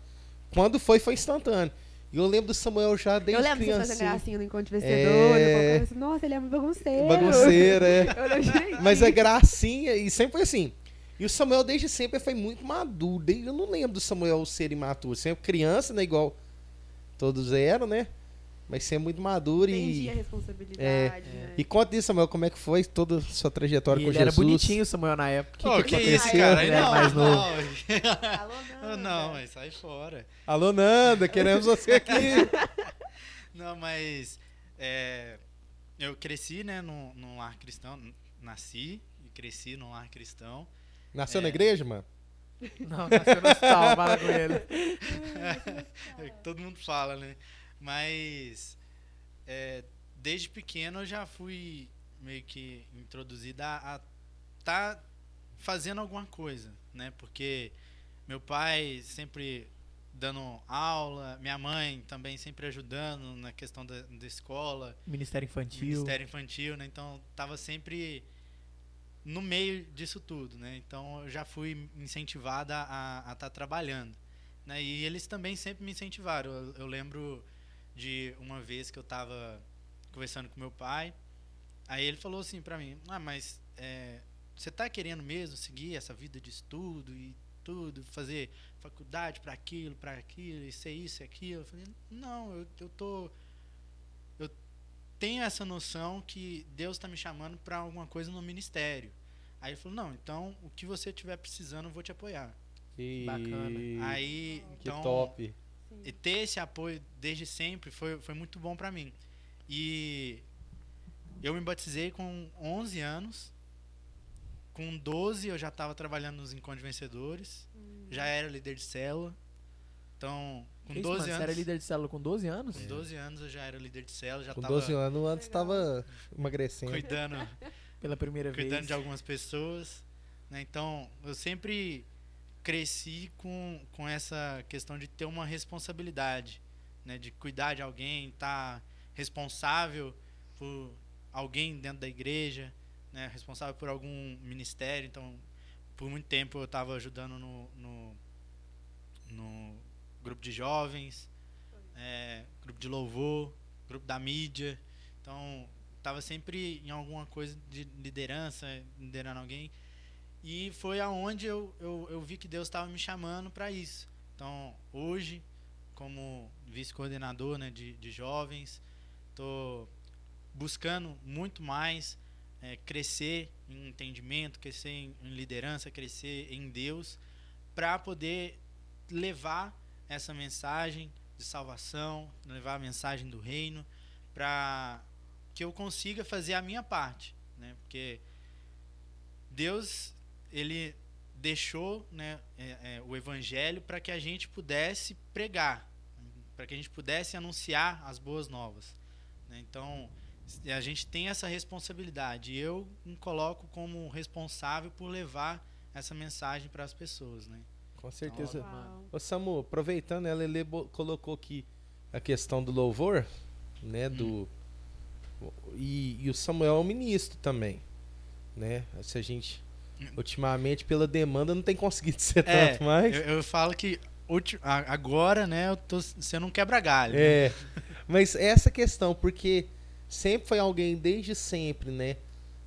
Quando foi instantâneo. E eu lembro do Samuel já desde Eu lembro de você criança. fazendo gracinha no encontro de vencedor. É. Eu nossa, ele é muito bagunceiro. Bagunceiro, é. Eu olhei, gente. Mas é gracinha e sempre foi assim. E o Samuel desde sempre foi muito maduro. Eu não lembro do Samuel ser imaturo. Sempre criança, né? Igual todos eram, né? Mas sempre muito maduro Entendi a e... responsabilidade, né? E conta isso, Samuel, como é que foi toda a sua trajetória E com ele Jesus? era bonitinho, o Samuel, na época. Oh, que isso, aconteceu? cara? Ele era Não, mais novo. Alô, Nanda. Não, mas sai fora. Alô, Nanda, queremos você aqui. Não, mas eu cresci, né, num lar cristão. Nasci e cresci num lar cristão. Nasceu na igreja, mano? Não, nasceu no hospital, fala com ele. É que todo mundo fala, né? Mas desde pequeno eu já fui meio que introduzida a tá fazendo alguma coisa, né? Porque meu pai sempre dando aula, minha mãe também sempre ajudando na questão da escola, Ministério Infantil. Ministério Infantil, né? Então tava sempre no meio disso tudo, né? Então eu já fui incentivada a estar trabalhando, né? E eles também sempre me incentivaram. Eu lembro de uma vez que eu estava conversando com meu pai, aí ele falou assim pra mim: mas você tá querendo mesmo seguir essa vida de estudo e tudo, fazer faculdade para aquilo, e ser isso e aquilo? Eu falei: não, eu tenho essa noção que Deus está me chamando para alguma coisa no ministério. Aí ele falou: não, então o que você estiver precisando eu vou te apoiar. Bacana. Aí, Que então, top. e ter esse apoio desde sempre foi muito bom para mim. E eu me batizei com 11 anos. Com 12 eu já estava trabalhando nos Encontros de Vencedores. Já era líder de célula. Então, com 12 Você anos. era líder de célula com 12 anos? Com 12 anos eu já era líder de célula, já Com estava 12 anos, antes estava emagrecendo. cuidando Pela primeira vez. de algumas pessoas, né? Então, eu sempre cresci com essa questão de ter uma responsabilidade, né? De cuidar de alguém, estar responsável por alguém dentro da igreja, né? Responsável por algum ministério. Então, por muito tempo eu estava ajudando no grupo de jovens, grupo de louvor, grupo da mídia. Então, estava sempre em alguma coisa de liderança, liderando alguém. E foi aonde eu vi que Deus estava me chamando para isso. Então, hoje, como vice-coordenador, né, de jovens, estou buscando muito mais crescer em entendimento, crescer em liderança, crescer em Deus, para poder levar essa mensagem de salvação, levar a mensagem do reino, para que eu consiga fazer a minha parte, né? Porque Deus, ele deixou, né, o evangelho para que a gente pudesse pregar, para que a gente pudesse anunciar as boas novas, né? Então, a gente tem essa responsabilidade, e eu me coloco como responsável por levar essa mensagem para as pessoas, né? Com certeza. Uau. Ô Samu, aproveitando, ela colocou aqui a questão do louvor, né? E o Samuel é um ministro também, né? Se a gente, ultimamente, pela demanda, não tem conseguido ser tanto mais. Eu falo que agora, né, eu tô sendo um quebra-galho. É, mas essa questão, porque sempre foi alguém, desde sempre, né?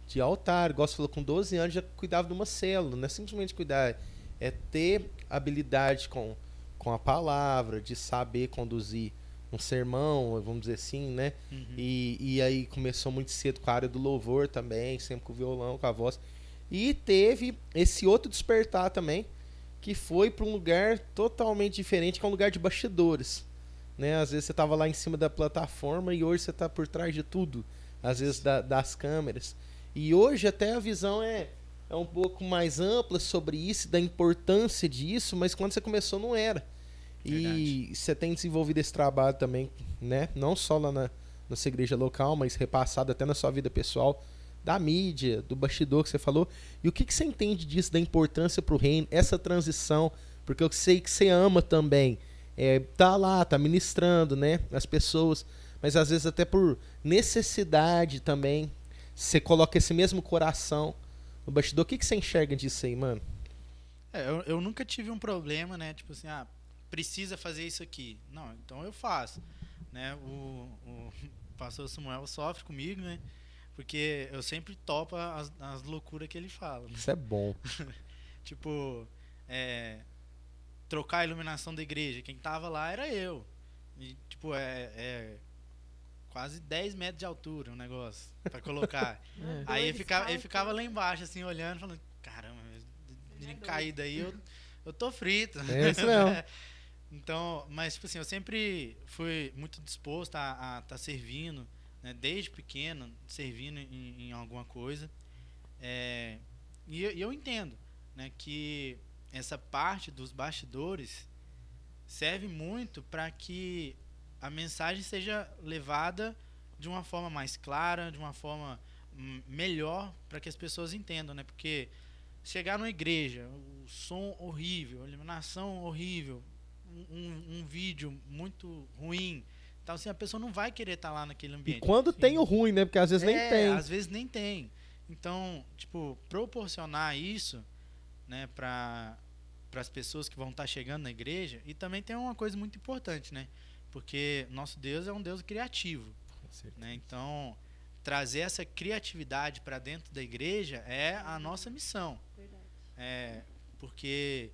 De altar, igual você falou, com 12 anos já cuidava de uma célula, não é simplesmente cuidar, é ter habilidade com a palavra, de saber conduzir um sermão, vamos dizer assim, né? Uhum. E aí começou muito cedo com a área do louvor também, sempre com o violão, com a voz. E teve esse outro despertar também, que foi para um lugar totalmente diferente, que é um lugar de bastidores, né? Às vezes você estava lá em cima da plataforma e hoje você está por trás de tudo, às vezes das câmeras. E hoje até a visão é um pouco mais ampla sobre isso, da importância disso, mas quando você começou não era. E você tem desenvolvido esse trabalho também, né? Não só lá na sua igreja local, mas repassado até na sua vida pessoal, da mídia, do bastidor que você falou. E o que você entende disso, da importância pro reino, essa transição? Porque eu sei que você ama também. Tá lá, tá ministrando, né? As pessoas. Mas às vezes até por necessidade também. Você coloca esse mesmo coração no bastidor. O que você enxerga disso aí, mano? Eu nunca tive um problema, né? Tipo assim, precisa fazer isso aqui. Não, então eu faço. Né? O pastor Samuel sofre comigo, né? Porque eu sempre topo as loucuras que ele fala. Né? Isso é bom. Tipo, trocar a iluminação da igreja. Quem tava lá era eu. E, tipo, quase 10 metros de altura o negócio pra colocar. Aí ele ficava lá embaixo, assim, olhando, falando, caramba, de cair daí eu tô frito. É isso mesmo. Então, mas, tipo assim, eu sempre fui muito disposto a estar servindo, né, desde pequeno, servindo em alguma coisa. E eu entendo, né, que essa parte dos bastidores serve muito para que a mensagem seja levada de uma forma mais clara, de uma forma melhor, para que as pessoas entendam, né? Porque chegar numa igreja, o som horrível, a iluminação horrível, um vídeo muito ruim, então assim, a pessoa não vai querer estar lá naquele ambiente. E quando tem o ruim, né? Porque às vezes nem tem. Às vezes nem tem. Então, tipo, proporcionar isso, né, para as pessoas que vão estar chegando na igreja. E também tem uma coisa muito importante, né? Porque nosso Deus é um Deus criativo, né? Então, trazer essa criatividade para dentro da igreja é a nossa missão. Verdade. Porque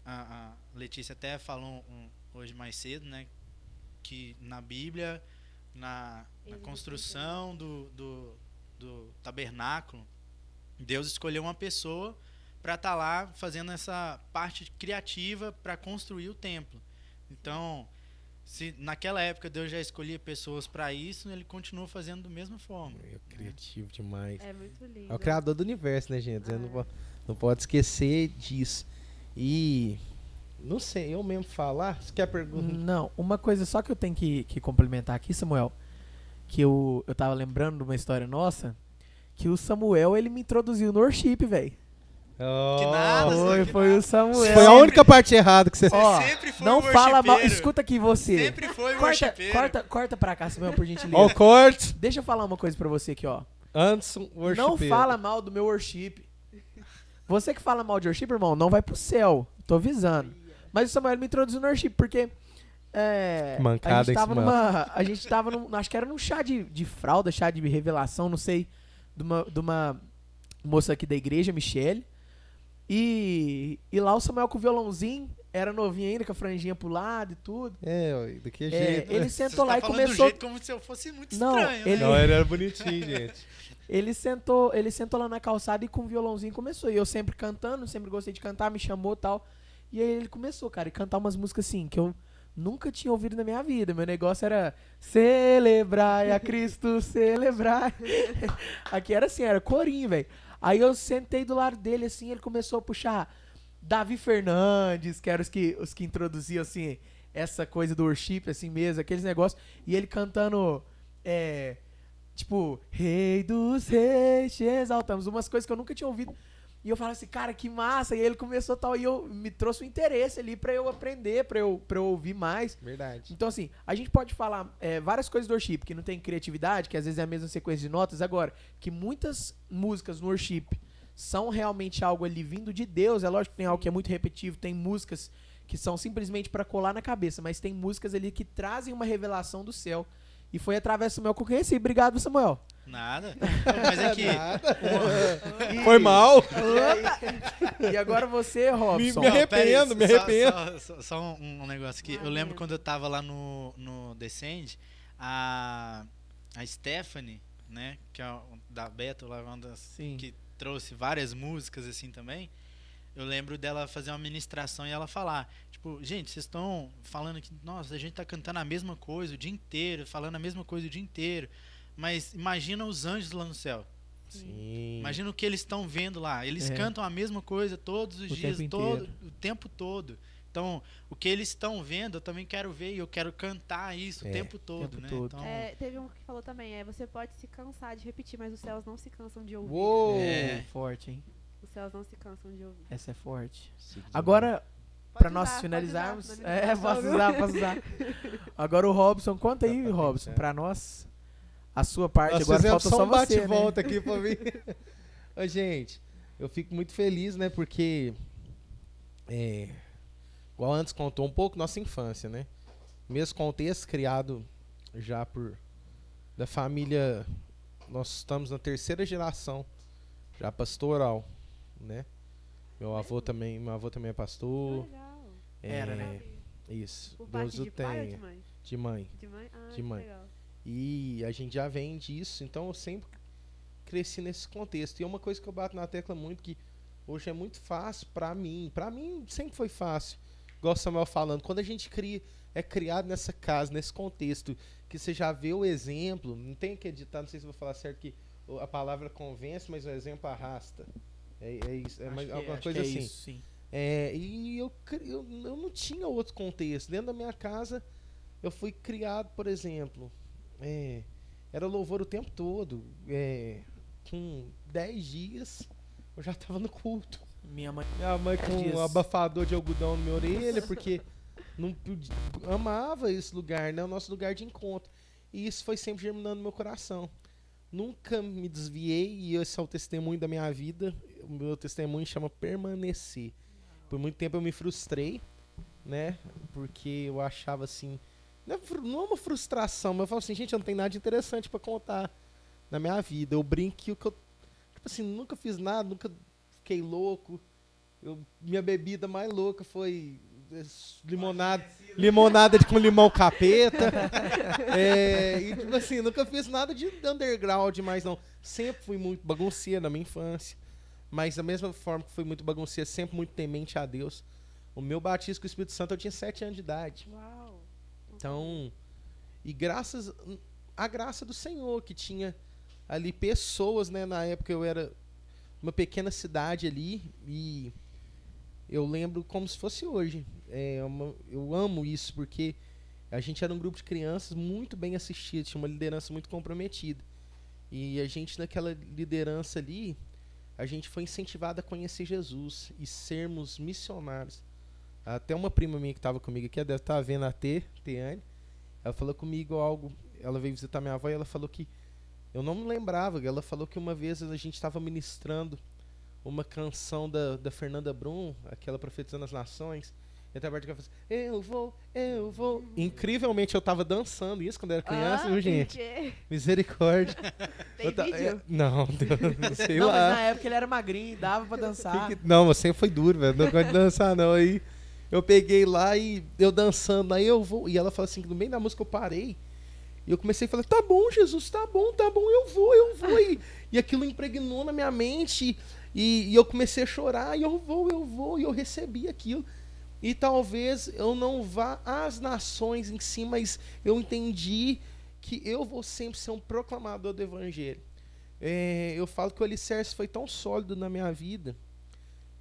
a Letícia até falou hoje mais cedo, né, que na Bíblia, na construção do tabernáculo, Deus escolheu uma pessoa para estar lá fazendo essa parte criativa para construir o templo. Então, se naquela época Deus já escolhia pessoas para isso, ele continua fazendo da mesma forma. É criativo demais. É muito lindo. É o criador do universo, né, gente? Você não pode esquecer disso. E não sei, eu mesmo falar? Você quer perguntar? Não, uma coisa só que eu tenho que complementar aqui, Samuel, que eu tava lembrando de uma história nossa, que o Samuel, ele me introduziu no worship, velho. Que nada, Foi o Samuel. Foi a única parte errada que você Ó, sempre foi não um fala mal, worshipeiro. escuta aqui você. Sempre foi worshipeiro. Corta pra cá, Samuel, por gentileza. Ó o corte. Deixa eu falar uma coisa pra você aqui, ó. Anderson, worship. Não fala mal do meu worship. Você que fala mal de worship, irmão, não vai pro céu. Tô avisando. Mas o Samuel me introduziu no worship, porque Mancada, a gente tava acho que era num chá de fralda, chá de revelação, não sei, de uma moça aqui da igreja, Michele. E lá o Samuel com o violãozinho, era novinho ainda, com a franjinha pro lado e tudo. Do que jeito. Ele sentou lá e falando começou... do jeito como se eu fosse muito estranho, né? Não, ele era bonitinho, gente. Ele sentou lá na calçada e com o violãozinho começou. E eu sempre cantando, sempre gostei de cantar, me chamou e tal. E aí ele começou, cara, a cantar umas músicas assim, que eu nunca tinha ouvido na minha vida. Meu negócio era celebrar a Cristo, celebrar. Aqui era assim, era corinho, velho. Aí eu sentei do lado dele, assim, ele começou a puxar Davi Fernandes, que eram os que introduziam, assim, essa coisa do worship, assim mesmo, aqueles negócios. E ele cantando, tipo, Rei dos Reis, te exaltamos. Umas coisas que eu nunca tinha ouvido. E eu falei assim, cara, que massa. E aí ele começou tal, e me trouxe um interesse ali pra eu aprender, pra eu ouvir mais. Verdade. Então, assim, a gente pode falar várias coisas do worship, que não tem criatividade, que às vezes é a mesma sequência de notas. Agora, que muitas músicas no worship são realmente algo ali vindo de Deus. É lógico que tem algo que é muito repetitivo, tem músicas que são simplesmente pra colar na cabeça, mas tem músicas ali que trazem uma revelação do céu. E foi através do Samuel que eu conheci. Obrigado, Samuel. Nada. Mas é que... Foi mal. E agora você, Robson. Me arrependo, me arrependo. Só um negócio aqui. Eu lembro quando eu tava lá no Descend, a Stephanie, né, que é da Beto, lá, uma das que trouxe várias músicas assim também. Eu lembro dela fazer uma ministração e ela falar, tipo, gente, vocês estão falando que, nossa, a gente tá cantando a mesma coisa o dia inteiro, falando a mesma coisa o dia inteiro, mas imagina os anjos lá no céu. Sim. Imagina o que eles estão vendo lá. Eles cantam a mesma coisa todos os dias, o tempo todo. Então, o que eles estão vendo, eu também quero ver e eu quero cantar isso o tempo todo, né? todo. Então, Teve um que falou também, você pode se cansar de repetir, mas os céus não se cansam de ouvir. Uou! Forte, hein? Os céus não se cansam de ouvir. Essa é forte. Sim, Agora, Pode pra usar, nós pode finalizarmos... usar, não posso viu? usar, posso usar. Agora o Robson, conta aí, Dá pra Robson, pensar. pra nós, a sua parte. Nós Agora fizemos falta só um você, né? bate-volta aqui pra mim. Ô, gente, eu fico muito feliz, né? Porque, igual antes contou um pouco, nossa infância, né? Mesmo contexto criado já da família, nós estamos na 3ª geração já pastoral, né? Meu avô também é pastor. Legal. Era, né? Isso. Por Deus parte o de pai ou de tenha. mãe? De mãe. De mãe? Ah, De que mãe. legal. E a gente já vem disso, então eu sempre cresci nesse contexto. E é uma coisa que eu bato na tecla muito, que hoje é muito fácil pra mim. Pra mim sempre foi fácil. Igual o Samuel falando, quando a gente é criado nessa casa, nesse contexto, que você já vê o exemplo, não tem que editar, não sei se eu vou falar certo, que a palavra convence, mas o exemplo arrasta. É isso, alguma coisa assim. Isso, sim. E eu não tinha outro contexto. Dentro da minha casa, eu fui criado, por exemplo, era louvor o tempo todo. Com 10 dias, eu já estava no culto. Minha mãe... Minha mãe com dias. um abafador de algodão na minha orelha, porque não amava esse lugar, né? O nosso lugar de encontro. E isso foi sempre germinando no meu coração. Nunca me desviei, e esse é o testemunho da minha vida. O meu testemunho chama permanecer. Por muito tempo eu me frustrei, né? Porque eu achava assim... Não é uma frustração, mas eu falo assim, gente, eu não tenho nada de interessante pra contar na minha vida. Eu brinco que tipo assim, nunca fiz nada, nunca fiquei louco. Minha bebida mais louca foi limonada com limão capeta. E tipo assim, nunca fiz nada de underground mais não. Sempre fui muito bagunceiro na minha infância. Mas da mesma forma que fui muito bagunceiro, sempre muito temente a Deus. O meu batismo com o Espírito Santo eu tinha 7 anos de idade. Uau. Então, e graças à graça do Senhor, que tinha ali pessoas, né? Na época eu era uma pequena cidade ali, e eu lembro como se fosse hoje. Eu amo isso, porque a gente era um grupo de crianças muito bem assistido, tinha uma liderança muito comprometida. E a gente, naquela liderança ali, a gente foi incentivado a conhecer Jesus e sermos missionários. Até uma prima minha que estava comigo aqui, ela deve estar vendo a Teane, ela falou comigo algo, ela veio visitar minha avó e ela falou que, eu não me lembrava, ela falou que uma vez a gente estava ministrando uma canção da Fernanda Brum, aquela Profetizando as Nações, e até a parte que ela falou assim, eu vou. Incrivelmente eu estava dançando isso quando era criança, viu, gente? Misericórdia. Tem vídeo? Não, sei Não, lá. mas na época ele era magrinho, dava pra dançar. Não, mas sempre foi duro, velho. Não gosto de dançar, não. Aí eu peguei lá e eu dançando, aí eu vou. E ela falou assim, que no meio da música eu parei. E eu comecei a falar, tá bom, Jesus, tá bom, eu vou. E aquilo impregnou na minha mente. E eu comecei a chorar, e eu vou. E eu recebi aquilo. E talvez eu não vá às nações em si, mas eu entendi que eu vou sempre ser um proclamador do Evangelho. Eu falo que o alicerce foi tão sólido na minha vida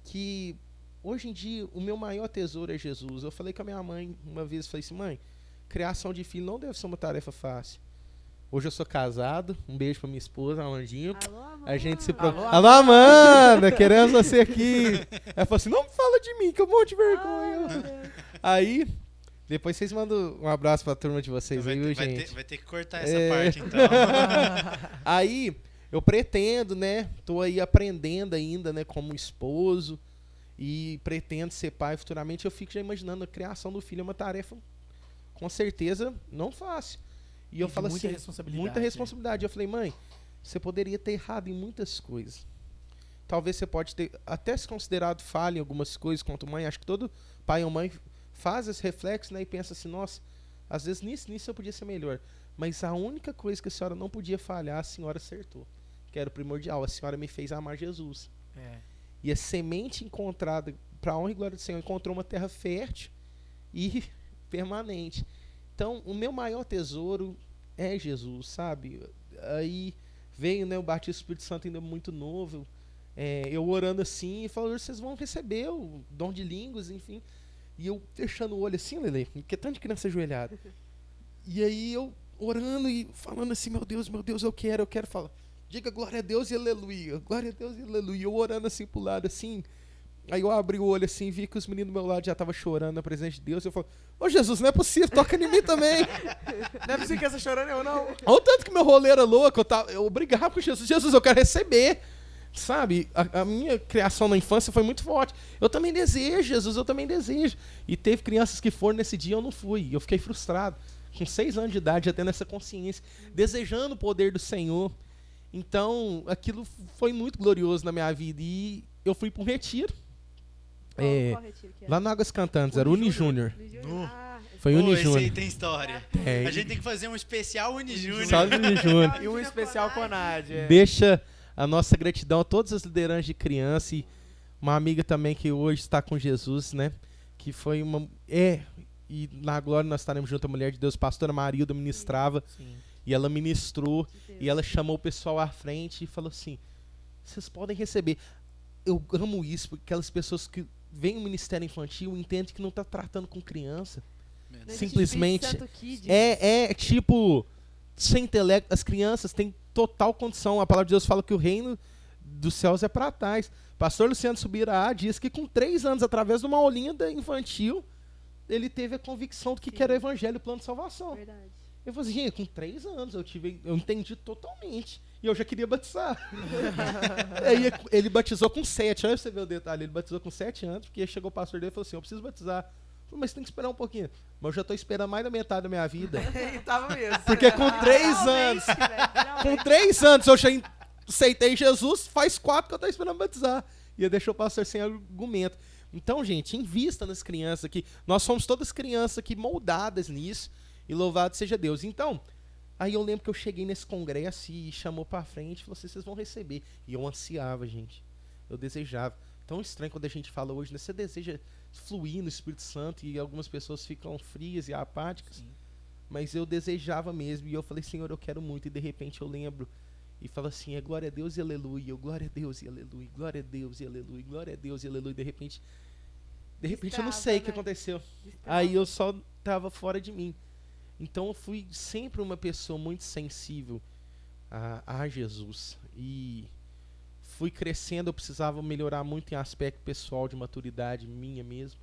que hoje em dia o meu maior tesouro é Jesus. Eu falei com a minha mãe uma vez, falei assim, mãe, criação de filho não deve ser uma tarefa fácil. Hoje eu sou casado, um beijo pra minha esposa, Amandinho. Alô, amor. A gente se Alô, Alô, Amanda, queremos você aqui. Ela falou assim, não fala de mim, que eu morro de vergonha. Ai, meu Deus. Aí, depois vocês mandam um abraço pra turma de vocês aí, viu, gente? Vai ter que cortar essa parte, então. Aí, eu pretendo, né? Tô aí aprendendo ainda, né? Como esposo. E pretendo ser pai futuramente. Eu fico já imaginando, a criação do filho é uma tarefa, com certeza, não fácil. E eu falo muita assim, responsabilidade. muita responsabilidade. Eu falei, mãe, você poderia ter errado em muitas coisas. Talvez você pode ter até se considerado falha em algumas coisas quanto mãe. Acho que todo pai ou mãe faz esse reflexo, né? E pensa assim, nossa, às vezes nisso eu podia ser melhor. Mas a única coisa que a senhora não podia falhar, a senhora acertou. Que era o primordial. A senhora me fez amar Jesus. E a semente encontrada, para a honra e glória do Senhor, encontrou uma terra fértil e permanente. Então, o meu maior tesouro é Jesus, sabe? Aí veio, né, o batismo do Espírito Santo ainda muito novo. Eu orando assim, e falando, vocês vão receber o dom de línguas, enfim. E eu fechando o olho assim, Lele, porque tanto de criança ajoelhada. E aí eu orando e falando assim, meu Deus, eu quero falar. Diga glória a Deus e aleluia. Glória a Deus e aleluia. Eu orando assim pro lado, assim. Aí eu abri o olho assim e vi que os meninos do meu lado já estavam chorando na presença de Deus. Eu falei, ô Jesus, não é possível, toca em mim também. Não é possível que essa chorando eu não. Olha o tanto que meu rolê era louco. Eu brigava com Jesus. Jesus, eu quero receber. Sabe? A minha criação na infância foi muito forte. Eu também desejo, Jesus, eu também desejo. E teve crianças que foram nesse dia, eu não fui. Eu fiquei frustrado. Com 6 anos de idade, já tendo essa consciência. Desejando o poder do Senhor. Então, aquilo foi muito glorioso na minha vida. E eu fui para um retiro. Qual retiro que era? Lá no Águas Cantantes, era Unijúnior. Foi Pô, esse Unijúnior. aí tem história. É. A gente tem que fazer um especial Unijúnior. Só no Unijúnior. E um especial Conad. Deixa a nossa gratidão a todas as lideranças de criança e uma amiga também que hoje está com Jesus, né? Que foi uma... E na glória nós estaremos junto, a mulher de Deus, pastora Marilda, ministrava. Sim. E ela ministrou. E ela chamou o pessoal à frente e falou assim, vocês podem receber. Eu amo isso, porque aquelas pessoas que vêm no ministério infantil entendem que não está tratando com criança. Simplesmente tipo sem intelecto. As crianças têm total condição. A palavra de Deus fala que o reino dos céus é para trás. Pastor Luciano Subirá diz que com 3 anos, através de uma aulinha infantil, ele teve a convicção do que era o evangelho, o plano de salvação. Verdade. Eu falei assim, gente, com 3 anos eu entendi totalmente. E eu já queria batizar. Aí ele batizou com 7. Olha você ver o detalhe. Ele batizou com 7 anos, porque chegou o pastor dele e falou assim, eu preciso batizar. Eu falei, mas tem que esperar um pouquinho. Mas eu já estou esperando mais da metade da minha vida. E tava mesmo. Porque com 3 anos, com 3 anos eu já aceitei Jesus, faz 4 que eu estou esperando batizar. E eu deixou o pastor sem argumento. Então, gente, invista nas crianças aqui. Nós somos todas crianças aqui moldadas nisso. E louvado seja Deus. Então, aí eu lembro que eu cheguei nesse congresso e chamou pra frente e falou assim, vocês vão receber. E eu ansiava, gente. Eu desejava. Tão estranho quando a gente fala hoje, né? Você deseja fluir no Espírito Santo e algumas pessoas ficam frias e apáticas. Sim. Mas eu desejava mesmo. E eu falei, Senhor, eu quero muito. E de repente eu lembro e falo assim, glória a Deus e aleluia. Eu, glória a Deus e aleluia. Glória a Deus e aleluia. Glória a Deus e aleluia. De repente eu não sei o que aconteceu. Aí eu só tava fora de mim. Então eu fui sempre uma pessoa muito sensível a Jesus. E fui crescendo, eu precisava melhorar muito em aspecto pessoal, de maturidade minha mesmo.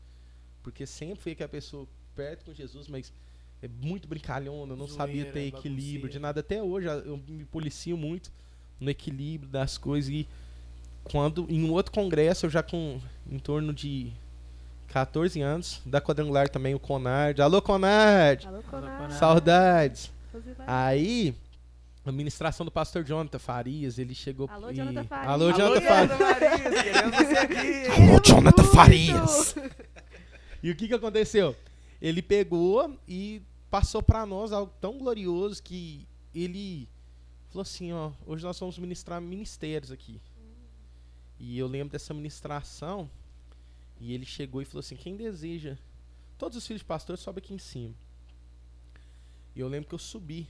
Porque sempre fui aquela pessoa perto com Jesus, mas é muito brincalhona, não sabia ter equilíbrio de nada. Até hoje eu me policio muito no equilíbrio das coisas. E quando em um outro congresso, eu já com em torno de 14 anos, da Quadrangular também, o Conard. Alô, Conard! Alô, Conard! Saudades! Aí, a ministração do pastor Jonathan Farias, ele chegou... Alô, Jonathan Farias! Alô, Jonathan Farias! Queremos você aqui! Alô, Jonathan Farias! E o que aconteceu? Ele pegou e passou para nós algo tão glorioso que ele falou assim, ó, hoje nós vamos ministrar ministérios aqui. E eu lembro dessa ministração... E ele chegou e falou assim, quem deseja? Todos os filhos de pastor sobem aqui em cima. E eu lembro que eu subi.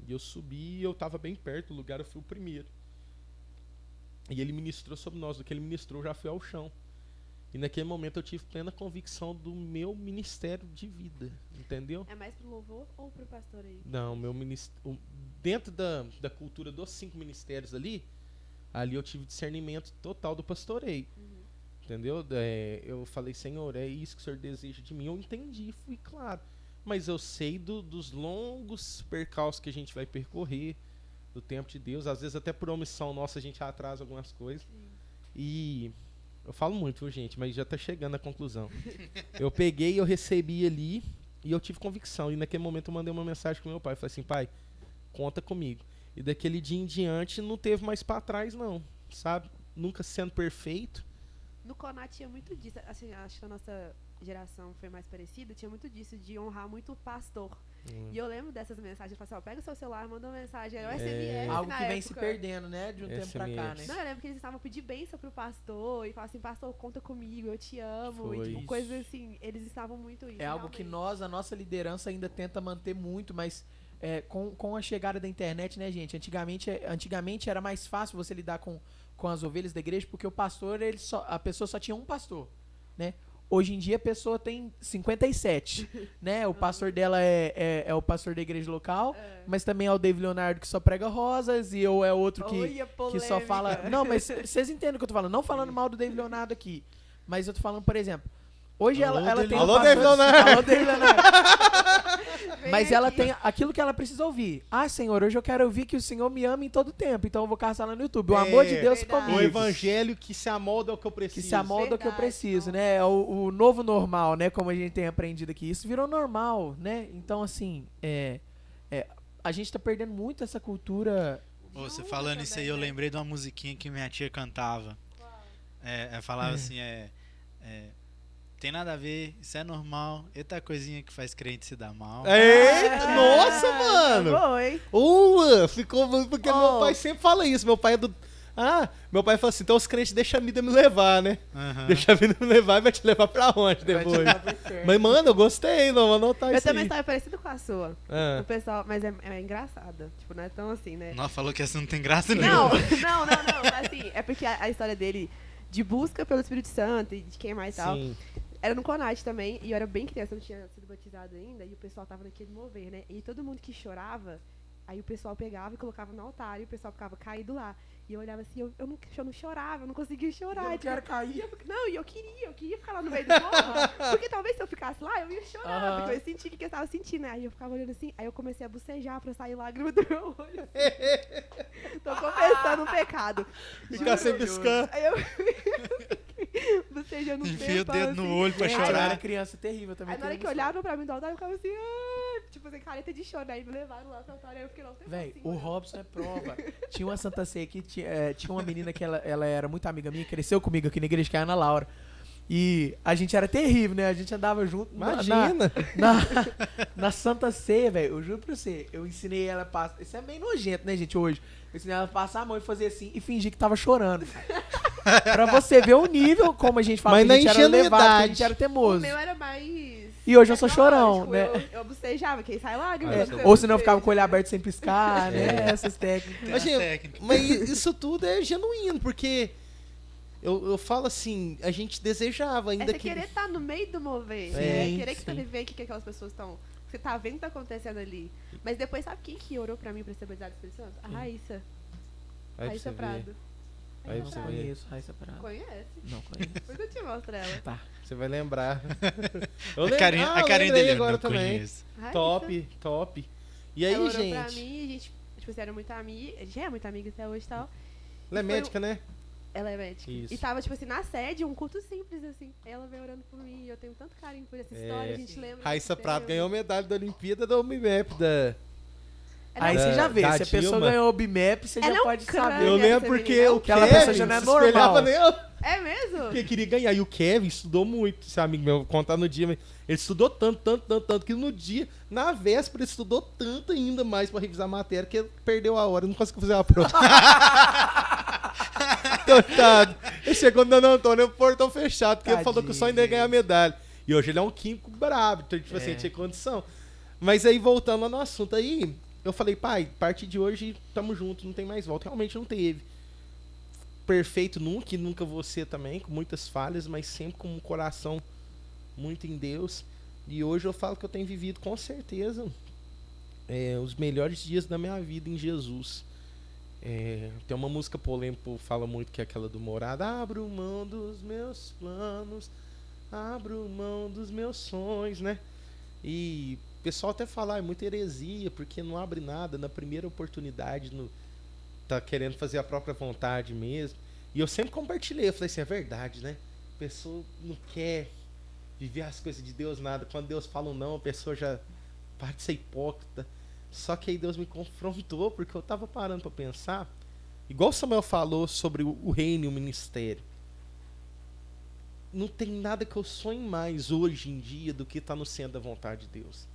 E eu estava bem perto do lugar, eu fui o primeiro. E ele ministrou sobre nós. Do que ele ministrou, já fui ao chão. E naquele momento eu tive plena convicção do meu ministério de vida. Entendeu? É mais pro louvor ou pro pastor aí? Não, meu ministério... Dentro da cultura dos 5 ministérios ali eu tive discernimento total do pastoreio. Entendeu? Eu falei, Senhor, é isso que o Senhor deseja de mim. Eu entendi, fui claro. Mas eu sei dos longos percalços que a gente vai percorrer, do tempo de Deus. Às vezes até por omissão nossa a gente atrasa algumas coisas. Sim. E eu falo muito, viu, gente? Mas já tá chegando a conclusão. Eu peguei, eu recebi ali e eu tive convicção. E naquele momento eu mandei uma mensagem pro meu pai. Eu falei assim, pai, conta comigo. E daquele dia em diante não teve mais pra trás, não. Sabe? Nunca sendo perfeito. No Conad tinha muito disso, assim, acho que a nossa geração foi mais parecida, tinha muito disso, de honrar muito o pastor. E eu lembro dessas mensagens, eu falei assim, pega o seu celular, manda uma mensagem, era o SMS algo que vem época. se perdendo, né, de um tempo pra cá, né? Não, eu lembro que eles estavam pedindo bênção pro pastor, e falavam assim, pastor, conta comigo, eu te amo, foi e tipo, isso. Coisas assim, eles estavam muito isso. É algo que a nossa liderança ainda tenta manter muito, mas com a chegada da internet, né, gente, antigamente era mais fácil você lidar com as ovelhas da igreja, porque o pastor, a pessoa só tinha um pastor, né? Hoje em dia a pessoa tem 57, né? O pastor dela é o pastor da igreja local, mas também é o David Leonardo que só prega rosas e eu é outro que só fala... Não, mas vocês entendem o que eu tô falando. Não falando mal do David Leonardo aqui, mas eu tô falando, por exemplo, hoje ela tem... Alô, David Leonardo! Alô, David Leonardo! Mas ela tem aquilo que ela precisa ouvir. Ah, Senhor, hoje eu quero ouvir que o Senhor me ama em todo tempo, então eu vou caçar lá no YouTube. O amor de Deus verdade. comigo. O evangelho que se amolda ao que eu preciso. Que se amolda ao que eu Verdade, preciso, nossa. né? O novo normal, né? Como a gente tem aprendido aqui. Isso virou normal, né? Então, assim, a gente tá perdendo muito essa cultura. Ô, você falando isso aí, eu lembrei de uma musiquinha que minha tia cantava. Falava assim, tem nada a ver, isso é normal. Eita coisinha que faz crente se dar mal. Eita, nossa, mano! Bom, hein? Ficou porque meu pai sempre fala isso. Meu pai é do... meu pai fala assim, então os crentes deixam a vida me levar, né? Aham. Deixa a vida me levar e vai te levar pra onde depois? Mas, mano, eu gostei, não vou anotar Eu isso também aí. estava parecido com a sua. Ah. O pessoal, mas é engraçada. Tipo, não é tão assim, né? Nossa, falou que essa não tem graça Não, nenhuma. não. Assim, é porque a história dele de busca pelo Espírito Santo e de queimar e tal. Sim. Era no Conate também, e eu era bem criança, eu não tinha sido batizado ainda, e o pessoal tava naquele mover, né? E todo mundo que chorava, aí o pessoal pegava e colocava no altar, e o pessoal ficava caído lá. E eu olhava assim, eu não chorava, eu não conseguia chorar. Eu não quero cair. Não, e eu queria ficar lá no meio do morro, porque talvez se eu ficasse lá, eu ia chorar, porque eu ia sentir o que eu tava sentindo, né? Aí eu ficava olhando assim, aí eu comecei a bocejar pra sair lágrima do meu olho. Tô confessando um pecado. Ficar sem piscar. Aí eu bocejando um Enfia o tempão, dedo no assim. olho pra Gente, eu era chorar. criança terrível também. Aí na hora que olhavam pra mim do altar, eu ficava assim, tipo assim, careta de choro. Aí me levaram lá pro altar, aí eu fiquei lá um tempo Véi, assim, o olhando. Robson é prova. Tinha uma Santa Ceia aqui, tinha uma menina que ela era muito amiga minha, cresceu comigo aqui na igreja, que é a Ana Laura. E a gente era terrível, né? A gente andava junto. Imagina. Na Santa Ceia, velho, eu juro pra você, eu ensinei ela a passar. Isso é meio nojento, né, gente, hoje. Eu ensinei ela a passar a mão e fazer assim e fingir que tava chorando. Pra você ver o nível, como a gente fala, Mas que a na gente era levado, que a ingenuidade. gente era O teimoso. meu era mais... E hoje eu sou chorão, tecnológico, né? Eu bocejava, que aí sai lágrima. É, você ou senão eu ficava boceja. com o olho aberto sem piscar, né? Essas técnicas. Tem Mas, as gente, técnicas. mas isso tudo é genuíno, porque eu falo assim, a gente desejava É ainda você que... querer estar no meio do mover. Sim, É querer que sim. você vê o que aquelas pessoas estão... Você tá vendo o que tá acontecendo ali. Mas depois, sabe quem que orou pra mim pra ser batizado do Espírito Santo? A Raíssa. Aí Raíssa pra você ver. Prado. Aí Não você Prado. vê. conheço Raíssa Prado. Conhece? Não conheço. Depois eu te mostro ela. Tá. Você vai lembrar. Eu A lembro- carinha, a eu carinha lembrei dele eu agora não também. conheço. Raíssa. Top. E aí, Ela orou pra gente? mim, a gente, tipo, você era muito amiga. A gente é muito amiga até hoje e tal. Ela é foi médica, né? Ela é médica. Isso. E tava, tipo assim, na sede, um culto simples, assim. Aí ela veio orando por mim. E eu tenho tanto carinho por essa história. A gente lembra. Raíssa desse Prado tempo. ganhou medalha da Olimpíada da UMIMEP. Aí Ela- você já vê, da se a pessoa Dilma. ganhou o BIMAP, você Ela já é um pode crânio. saber. Eu Olha lembro essa porque menina. o Aquela Kevin pessoa já não é se espelhava normal. nele. É mesmo? Porque queria ganhar. E o Kevin estudou muito, esse amigo meu, vou contar no dia, mas ele estudou tanto, que no dia, na véspera, ele estudou tanto ainda mais pra revisar a matéria, que ele perdeu a hora, não conseguiu fazer a prova. Coitado. Ele chegou no Dona Antônio, o portão fechado, porque ele falou que o sonho dele é ganhar a medalha. E hoje ele é um químico brabo, então, tipo assim, ele tinha condição. Mas aí, voltando lá no assunto, aí eu falei, pai, a partir de hoje, tamo junto, não tem mais volta. Realmente não teve. Perfeito nunca, e nunca você também, com muitas falhas, mas sempre com um coração muito em Deus. E hoje eu falo que eu tenho vivido com certeza os melhores dias da minha vida em Jesus. Tem uma música polêmica que fala muito, que é aquela do Morada. Abro mão dos meus planos, abro mão dos meus sonhos, né? E o pessoal até fala, é muita heresia, porque não abre nada na primeira oportunidade, tá querendo fazer a própria vontade mesmo. E eu sempre compartilhei, eu falei assim, é verdade, né? A pessoa não quer viver as coisas de Deus, nada. Quando Deus fala um não, a pessoa já para de ser hipócrita. Só que aí Deus me confrontou, porque eu tava parando para pensar, igual o Samuel falou sobre o reino e o ministério. Não tem nada que eu sonhe mais hoje em dia do que estar no centro da vontade de Deus.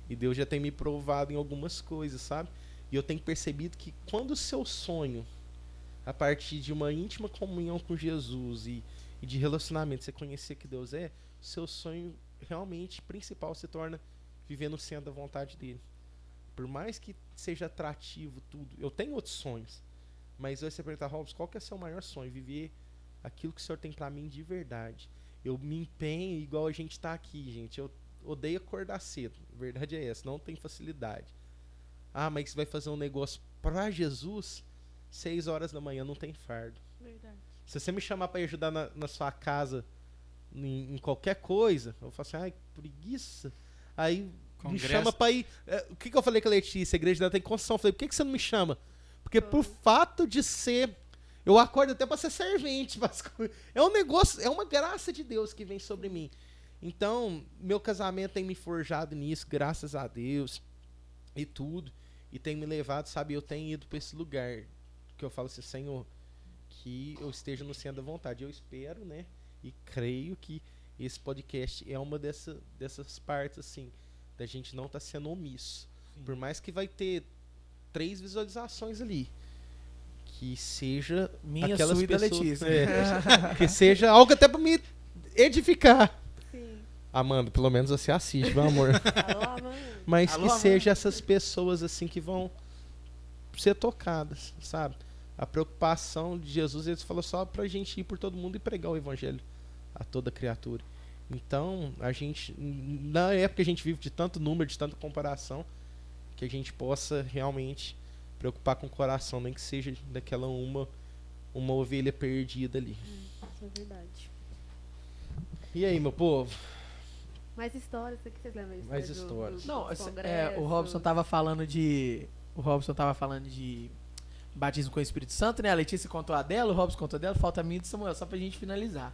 E Deus já tem me provado em algumas coisas, sabe? E eu tenho percebido que quando o seu sonho, a partir de uma íntima comunhão com Jesus e de relacionamento, você conhecer que Deus é, seu sonho realmente principal se torna viver no centro da vontade dele. Por mais que seja atrativo tudo, eu tenho outros sonhos, mas hoje você perguntar, Robson, qual que é o seu maior sonho? Viver aquilo que o Senhor tem pra mim de verdade. eu me empenho igual a gente tá aqui, gente. Eu odeio acordar cedo. A verdade é essa, não tem facilidade. Ah, mas você vai fazer um negócio pra Jesus, 6 horas da manhã não tem fardo. Verdade. Se você me chamar pra ir ajudar na sua casa em qualquer coisa, eu falo assim, ai, preguiça. Aí me chama pra ir. O que eu falei com a Letícia? A igreja dela tem construção. Eu falei, por que você não me chama? Porque por fato de ser. Eu acordo até pra ser servente. É um negócio, é uma graça de Deus que vem sobre mim. Então, meu casamento tem me forjado nisso, graças a Deus. E tudo. E tem me levado, sabe? Eu tenho ido pra esse lugar. Que eu falo assim, Senhor, que eu esteja no centro da vontade. Eu espero, né? E creio que esse podcast é uma dessas partes, assim, da gente não estar sendo omisso. Sim. Por mais que vai ter 3 visualizações ali. Que seja minha, aquelas sua e da pessoas, Letícia. que seja algo até pra me edificar. Sim. Amanda, pelo menos você assiste, meu amor. Alô, Amanda. Mas Alô, que Amanda. seja essas pessoas assim que vão ser tocadas, sabe? A preocupação de Jesus, ele falou só pra gente ir por todo mundo e pregar o evangelho a toda criatura. Então, a gente, na época a gente vive de tanto número, de tanta comparação, que a gente possa realmente preocupar com o coração, nem que seja daquela uma ovelha perdida ali. Isso é verdade. E aí, meu povo? Mais histórias, o que vocês lembram? Mais histórias. Não, dos o congressos? Robson tava falando de batismo com o Espírito Santo, né? A Letícia contou a dela, o Robson contou a dela, falta a minha e do Samuel, só pra gente finalizar.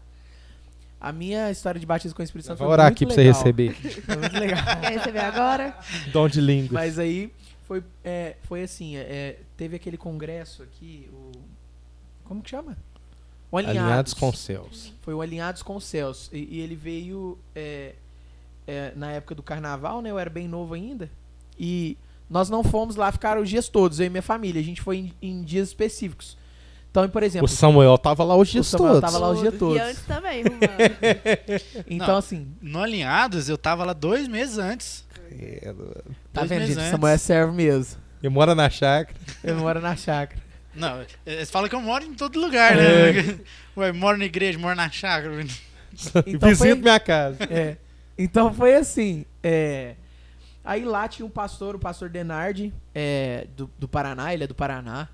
A minha história de batismo com o Espírito Santo Vou foi orar muito aqui pra legal. você receber. Foi muito legal. Quer receber agora? Dom de línguas. Mas aí foi assim, teve aquele congresso aqui, como que chama? O Alinhados com os céus. Foi o Alinhados com os Céus. E ele veio na época do carnaval, né? Eu era bem novo ainda. E nós não fomos lá ficar os dias todos, eu e minha família. A gente foi em dias específicos. Então, por exemplo... O Samuel tava lá os dias Samuel todos. tava lá os dias todos. E antes também, Romano. Então, Não. assim... No Alinhados, eu tava lá 2 meses antes. Tá 2 vendo, meses gente? antes. Samuel é servo mesmo. Eu moro na chácara. Eu moro na chácara. Não, eles falam que eu moro em todo lugar, né? Ué, moro na igreja, moro na chácara. Então Vizinho foi- da minha casa. Então foi assim. Aí lá tinha um pastor, o pastor Denardi, do Paraná, ele é do Paraná.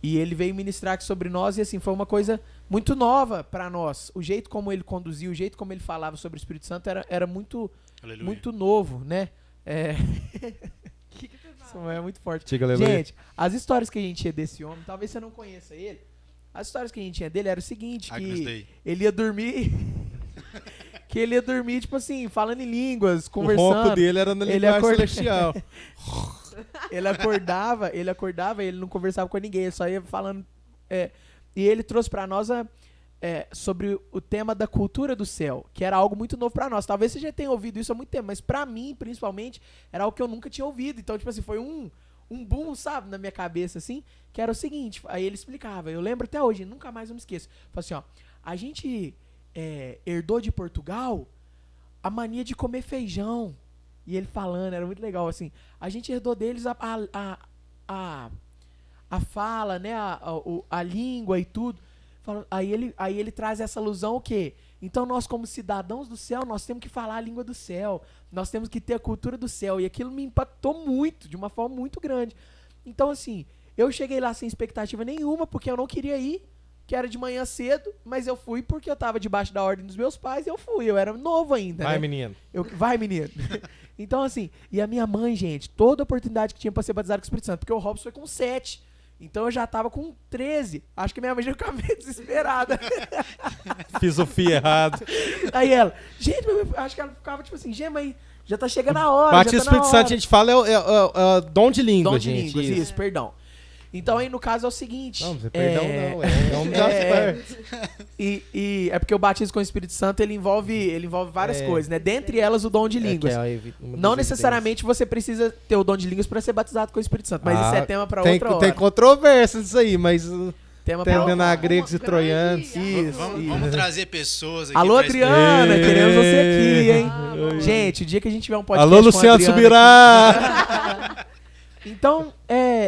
E ele veio ministrar aqui sobre nós e assim, foi uma coisa muito nova pra nós. O jeito como ele conduzia, o jeito como ele falava sobre o Espírito Santo era muito, Aleluia. muito novo, né? Samuel é muito forte. Diga aleluia. Gente, as histórias que a gente tinha desse homem, talvez você não conheça ele. As histórias que a gente tinha dele era o seguinte, Agnus que Dei. ele ia dormir... que ele ia dormir, tipo assim, falando em línguas, O conversando. ronco dele era na Ele linguagem acorda- celestial. Ele acordava e ele não conversava com ninguém, ele só ia falando. E ele trouxe pra nós sobre o tema da cultura do céu, que era algo muito novo pra nós. Talvez você já tenha ouvido isso há muito tempo, mas pra mim, principalmente, era algo que eu nunca tinha ouvido. Então, tipo assim, foi um boom, sabe, na minha cabeça, assim, que era o seguinte. Aí ele explicava, eu lembro até hoje, nunca mais eu me esqueço. Falei assim, ó, a gente herdou de Portugal a mania de comer feijão. E ele falando, era muito legal, assim. A gente herdou deles a fala, né? A língua e tudo. Aí ele traz essa alusão o quê? Então nós, como cidadãos do céu, nós temos que falar a língua do céu. Nós temos que ter a cultura do céu. E aquilo me impactou muito, de uma forma muito grande. Então, assim, eu cheguei lá sem expectativa nenhuma, porque eu não queria ir, que era de manhã cedo, mas eu fui porque eu tava debaixo da ordem dos meus pais e eu fui. Eu era novo ainda, Vai, né? menino. Vai, menino. Então, assim, e a minha mãe, gente, toda oportunidade que tinha pra ser batizado com o Espírito Santo, porque o Robson foi com 7. Então eu já tava com 13. Acho que minha mãe já ficava meio desesperada. Fiz o fio errado. Aí ela, gente, acho que ela ficava tipo assim, gente, mas já tá chegando a hora. Batismo já tá na Espírito Santo, a hora. gente fala, é dom de língua, Dom de gente. línguas, isso, perdão. Então aí no caso é o seguinte. Não, perdão não, é um das partes. E é porque o batismo com o Espírito Santo ele envolve várias coisas, né? Dentre elas o dom de línguas. Não necessariamente você precisa ter o dom de línguas para ser batizado com o Espírito Santo, mas isso é tema para outra hora. Tem controvérsias isso aí, mas Tema pra entendendo outra a gregos e troianos. Isso, Vamos trazer pessoas aqui. Alô, pra Adriana, Ei. queremos você aqui, hein? Ah, Gente, o dia que a gente tiver um podcast Alô, com a Luciano Adriana Subirá! Então,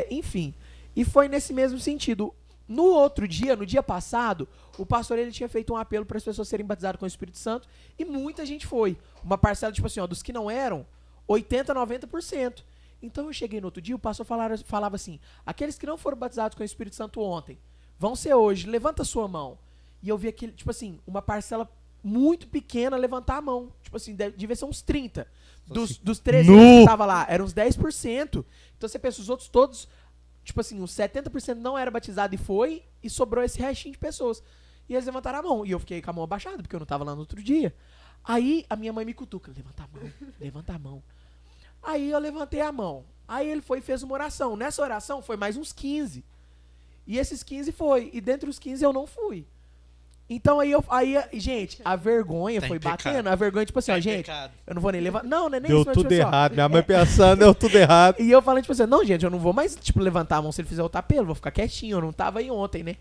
enfim. E foi nesse mesmo sentido. No outro dia, no dia passado, o pastor ele tinha feito um apelo para as pessoas serem batizadas com o Espírito Santo e muita gente foi. Uma parcela, tipo assim, ó, dos que não eram, 80%, 90%. Então eu cheguei no outro dia, o pastor falava assim, aqueles que não foram batizados com o Espírito Santo ontem, vão ser hoje, levanta a sua mão. E eu vi aquele, tipo assim, uma parcela muito pequena levantar a mão. Tipo assim, devia ser uns 30. Dos 300 que tava lá, eram uns 10%. Então você pensa, os outros todos, tipo assim, uns 70% não era batizado e foi, e sobrou esse restinho de pessoas. E eles levantaram a mão. E eu fiquei com a mão abaixada, porque eu não tava lá no outro dia. Aí a minha mãe me cutuca, levanta a mão, levanta a mão. Aí eu levantei a mão. Aí ele foi e fez uma oração. Nessa oração foi mais uns 15. E esses 15 foi. E dentre os 15 eu não fui. Então gente, a vergonha foi batendo. A vergonha, tipo assim, ó, gente, eu não vou nem levantar. Não é nem deu isso. Deu tudo errado. Minha mãe pensando, deu tudo errado. E eu falando, tipo assim, não, gente, eu não vou mais, tipo, levantar a mão se ele fizer o tapelo. Vou ficar quietinho, eu não tava aí ontem, né?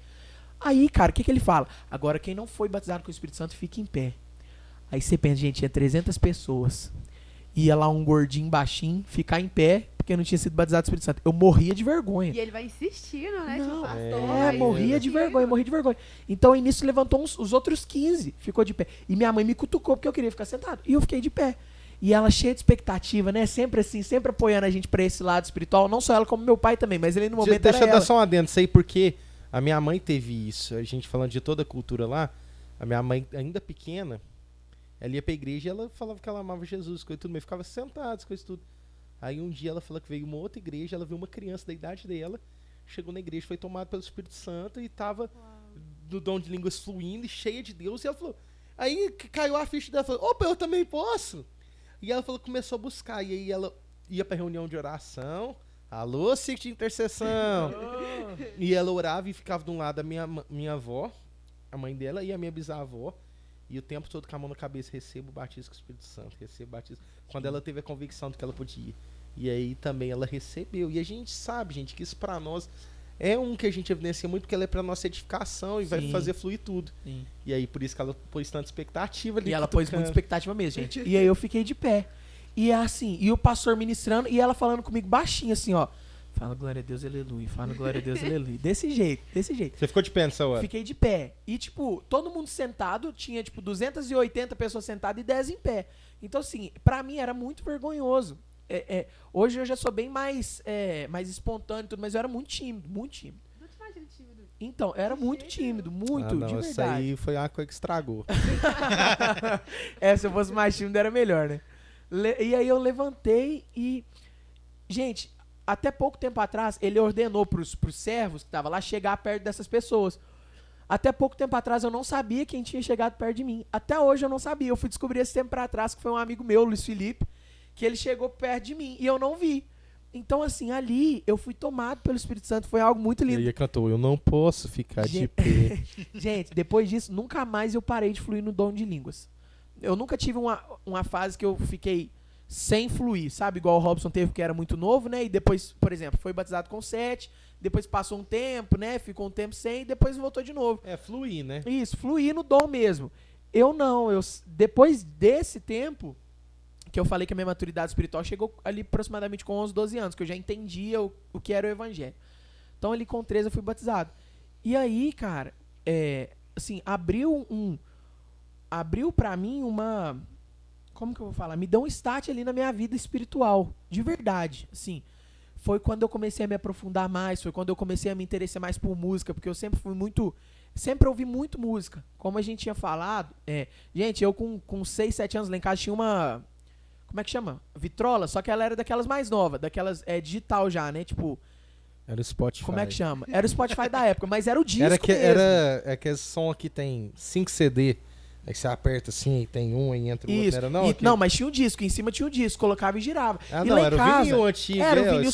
Aí, cara, o que ele fala? Agora, quem não foi batizado com o Espírito Santo, fica em pé. Aí você pensa, gente, tinha 300 pessoas. Ia lá um gordinho baixinho, ficar em pé, porque não tinha sido batizado com o Espírito Santo. Eu morria de vergonha. E ele vai insistindo, né? Não, pastor, morria de vergonha. Então, aí nisso levantou os outros 15, ficou de pé. E minha mãe me cutucou porque eu queria ficar sentado. E eu fiquei de pé. E ela cheia de expectativa, né? Sempre assim, sempre apoiando a gente pra esse lado espiritual. Não só ela, como meu pai também. Mas ele no momento Deixa era eu dar ela. só um adendo, sei porque a minha mãe teve isso. A gente falando de toda a cultura lá, a minha mãe, ainda pequena, ela ia pra igreja e ela falava que ela amava Jesus, coisa e tudo, mas ficava sentada, coisa e tudo. Aí um dia ela falou que veio uma outra igreja, ela viu uma criança da idade dela, chegou na igreja, foi tomada pelo Espírito Santo e tava do dom de línguas fluindo e cheia de Deus. E ela falou, aí caiu a ficha dela, falou, opa, eu também posso. E ela falou que começou a buscar, e aí ela ia pra reunião de oração, alô, ciclo de intercessão. E ela orava e ficava de um lado a minha avó, a mãe dela, e a minha bisavó. E o tempo todo com a mão na cabeça, recebo o batismo com o Espírito Santo, recebo o batismo. Quando ela teve a convicção de que ela podia. E aí também ela recebeu. E a gente sabe, gente, que isso pra nós é um que a gente evidencia muito, porque ela é pra nossa edificação e vai fazer fluir tudo. Sim. E aí por isso que ela pôs tanta expectativa ali. E ela pôs muita expectativa mesmo, gente. E aí eu fiquei de pé. E assim, e o pastor ministrando, e ela falando comigo baixinho assim, ó. Fala glória a Deus, aleluia. Fala glória a Deus, aleluia. Desse jeito. Você ficou de pé nessa hora? Fiquei de pé. E, tipo, todo mundo sentado. Tinha, tipo, 280 pessoas sentadas e 10 em pé. Então, assim, pra mim era muito vergonhoso. Hoje eu já sou bem mais espontâneo e tudo, mas eu era muito tímido, muito tímido. Não te imagina tímido. Então, eu era muito tímido, muito, de verdade. Isso aí foi uma coisa que estragou. Se eu fosse mais tímido era melhor, né? E aí eu levantei e... Gente... Até pouco tempo atrás, ele ordenou pros servos que estavam lá chegar perto dessas pessoas. Até pouco tempo atrás, eu não sabia quem tinha chegado perto de mim. Até hoje, eu não sabia. Eu fui descobrir esse tempo pra trás, que foi um amigo meu, Luiz Felipe, que ele chegou perto de mim e eu não vi. Então, assim, ali, eu fui tomado pelo Espírito Santo. Foi algo muito lindo. E ele cantou, eu não posso ficar de pé. Gente, depois disso, nunca mais eu parei de fluir no dom de línguas. Eu nunca tive uma fase que eu fiquei... sem fluir, sabe? Igual o Robson teve, que era muito novo, né? E depois, por exemplo, foi batizado com 7, depois passou um tempo, né? Ficou um tempo sem, e depois voltou de novo. Fluir, né? Isso, fluir no dom mesmo. Eu não, depois desse tempo, que eu falei que a minha maturidade espiritual chegou ali aproximadamente com 11, 12 anos, que eu já entendia o que era o evangelho. Então ali com 13 eu fui batizado. E aí, cara, assim, abriu pra mim uma... Como que eu vou falar? Me deu um start ali na minha vida espiritual, de verdade, assim. Foi quando eu comecei a me aprofundar mais, foi quando eu comecei a me interessar mais por música, porque eu sempre ouvi muito música. Como a gente tinha falado, gente, eu com 6, 7 anos lá em casa tinha uma, como é que chama? Vitrola, só que ela era daquelas mais novas, daquelas digital já, né, tipo... Era o Spotify. Como é que chama? Era o Spotify da época, mas era o disco mesmo. Era aquele som que tem 5 CD... Aí você aperta assim, e tem um, e entra o outro. Era, não, não, mas tinha um disco, em cima tinha um disco, colocava e girava. Ah, e não, lá era em casa, o vinil antigo. Era o vinil,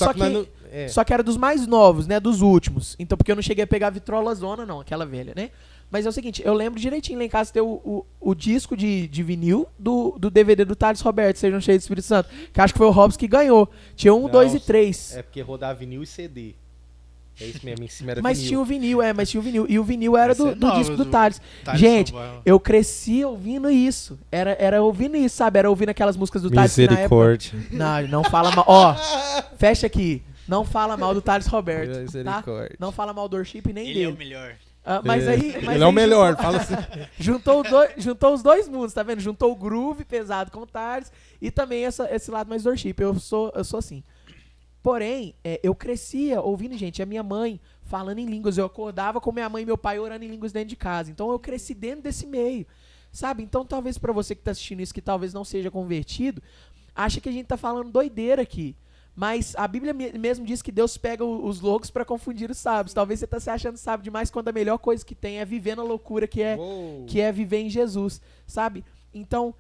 só que era dos mais novos, né, dos últimos. Então, porque eu não cheguei a pegar a vitrola zona, não, aquela velha, né? Mas é o seguinte, eu lembro direitinho lá em casa ter o disco de vinil do DVD do Thales Roberto, Sejam Cheios do Espírito Santo, que acho que foi o Robson que ganhou. Tinha 1, 2 e 3. É porque rodava vinil e CD. É isso mesmo, em cima era mas vinil. Tinha o vinil, mas tinha o vinil. E o vinil era do disco do Thales. Gente, eu cresci ouvindo isso. Era ouvindo isso, sabe? Era ouvindo aquelas músicas do Thales na época. Misericórdia. Não fala mal. Ó, fecha aqui. Não fala mal do Thales Roberto, tá? Misericórdia. Não fala mal do worship nem ele dele. Ele é o melhor. Mas aí... Mas Ele é o aí melhor, fala assim. juntou os dois mundos, tá vendo? Juntou o groove pesado com o Thales e também esse lado mais worship. Eu sou assim. Porém, eu crescia ouvindo, gente, a minha mãe falando em línguas. Eu acordava com minha mãe e meu pai orando em línguas dentro de casa. Então eu cresci dentro desse meio, sabe? Então talvez pra você que tá assistindo isso, que talvez não seja convertido, acha que a gente tá falando doideira aqui. Mas a Bíblia mesmo diz que Deus pega os loucos pra confundir os sábios. Talvez você tá se achando sábio demais quando a melhor coisa que tem é viver na loucura que é viver em Jesus, sabe? Então,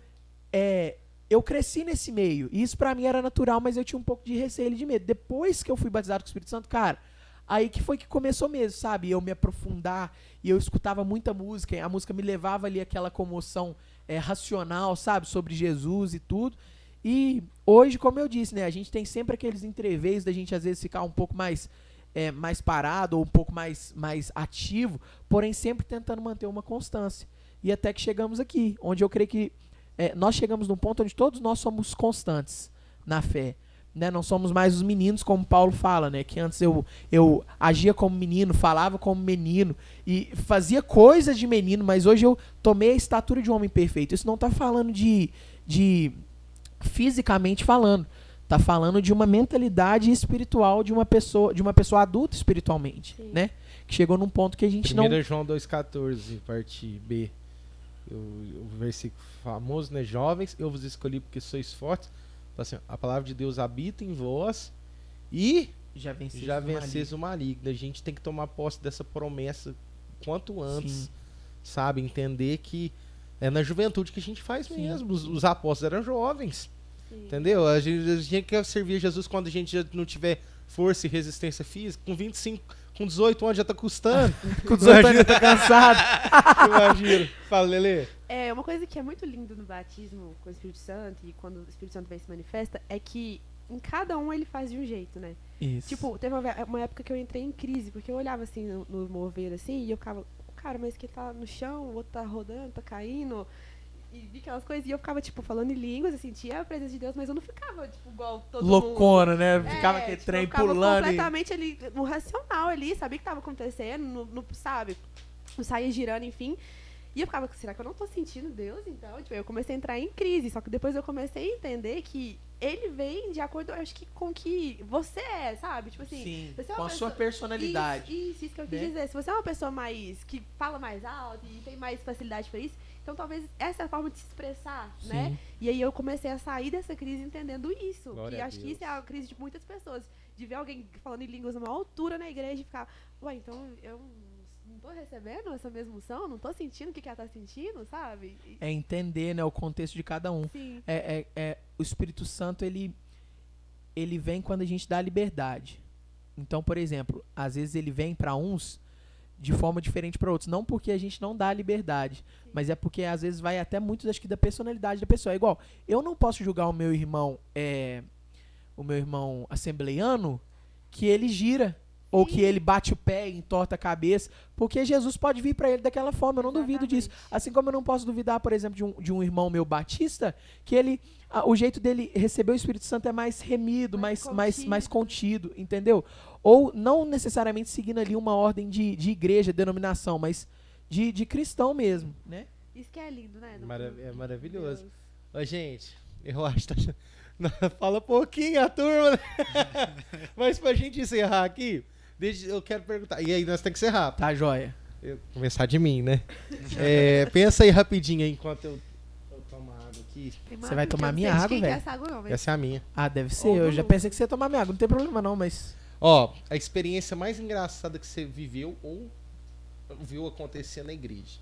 eu cresci nesse meio. E isso pra mim era natural, mas eu tinha um pouco de receio e de medo. Depois que eu fui batizado com o Espírito Santo, cara, aí que foi que começou mesmo, sabe? Eu me aprofundar e eu escutava muita música. E a música me levava ali àquela comoção racional, sabe? Sobre Jesus e tudo. E hoje, como eu disse, né, a gente tem sempre aqueles entreveios da gente às vezes ficar um pouco mais parado ou um pouco mais ativo, porém sempre tentando manter uma constância. E até que chegamos aqui, onde eu creio que nós chegamos num ponto onde todos nós somos constantes na fé. Né? Não somos mais os meninos, como Paulo fala, né? Que antes eu agia como menino, falava como menino e fazia coisas de menino, mas hoje eu tomei a estatura de um homem perfeito. Isso não está falando de fisicamente falando, tá falando de uma mentalidade espiritual de uma pessoa adulta espiritualmente, né? Que chegou num ponto que a gente 1 João 2,14, parte B. O versículo famoso, né? Jovens, eu vos escolhi porque sois fortes. Assim, a palavra de Deus habita em vós e já venceis o maligno. A gente tem que tomar posse dessa promessa quanto antes, sim, sabe? Entender que é na juventude que a gente faz, sim, mesmo. Os apóstolos eram jovens. Sim. Entendeu? A gente quer servir a Jesus quando a gente já não tiver força e resistência física. Com 25, com 18 anos já tá custando. Com 18 anos já tá cansado. Imagina. Fala, Lelê. Uma coisa que é muito lindo no batismo com o Espírito Santo e quando o Espírito Santo vem se manifesta é que em cada um ele faz de um jeito, né? Isso. Tipo, teve uma época que eu entrei em crise, porque eu olhava assim no mover assim e eu ficava, cara, mas que tá no chão, o outro tá rodando, tá caindo. E vi aquelas coisas e eu ficava, tipo, falando em línguas, eu sentia a presença de Deus, mas eu não ficava, tipo, igual todo loucona, mundo. né? Ficava aquele tipo, trem eu ficava pulando. Completamente ali, no racional ali, sabia o que tava acontecendo, sabe? Não saía girando, enfim. E eu ficava, será que eu não tô sentindo Deus, então? Tipo, eu comecei a entrar em crise, só que depois eu comecei a entender que ele vem de acordo, eu acho que com o que você é, sabe? Tipo assim, sim, você é com a sua personalidade. Isso que eu quis dizer. Se você é uma pessoa mais, que fala mais alto e tem mais facilidade pra isso, então talvez essa é a forma de se expressar, sim, né? E aí eu comecei a sair dessa crise entendendo isso. Glória que acho que isso é a crise de muitas pessoas. De ver alguém falando em línguas numa altura na igreja e ficar, ué, então eu não tô recebendo essa mesma unção, não tô sentindo o que ela tá sentindo, sabe? É entender, né, o contexto de cada um. Sim. O Espírito Santo, ele vem quando a gente dá liberdade. Então, por exemplo, às vezes ele vem para uns de forma diferente para outros. Não porque a gente não dá liberdade, sim, mas é porque às vezes vai até muito, acho que, da personalidade da pessoa. É igual, eu não posso julgar o meu irmão assembleiano que ele gira, ou que ele bate o pé e entorta a cabeça, porque Jesus pode vir para ele daquela forma, eu não duvido disso. Assim como eu não posso duvidar, por exemplo, de um irmão meu batista, que o jeito dele receber o Espírito Santo é mais remido, mais contido, entendeu? Ou não necessariamente seguindo ali uma ordem de igreja, denominação, mas de cristão mesmo, né? Isso que é lindo, né? É maravilhoso. Ô, gente, eu acho que fala pouquinho a turma, né? Mas pra gente encerrar aqui, eu quero perguntar. E aí nós temos que ser rápido. Tá, joia. Começar de mim, né? Pensa aí rapidinho aí, enquanto eu tomo água aqui. Você vai tomar minha água, velho? Essa é a minha. Ah, deve ser. Eu já pensei que você ia tomar minha água. Não tem problema não, mas... Ó, a experiência mais engraçada que você viveu ou viu acontecer na igreja.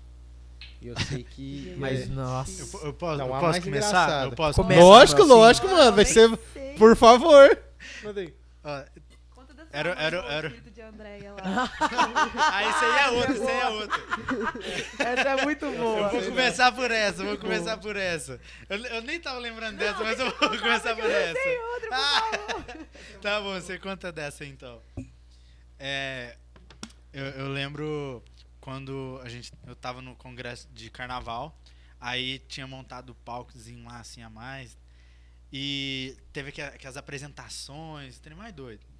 Eu sei que... Mas, nossa... Eu posso começar? Eu posso começar? Lógico, mano. Vai ser... Por favor. Manda aí. Era o espírito de Andréia lá. Esse aí é outro. Essa é muito boa. Eu vou começar por essa. Eu nem tava lembrando dessa, mas eu vou começar por essa. Tá bom, você conta dessa então. Eu lembro quando eu tava no congresso de carnaval, aí tinha montado o palcozinho lá assim a mais, e teve aquelas apresentações, tem mais doido.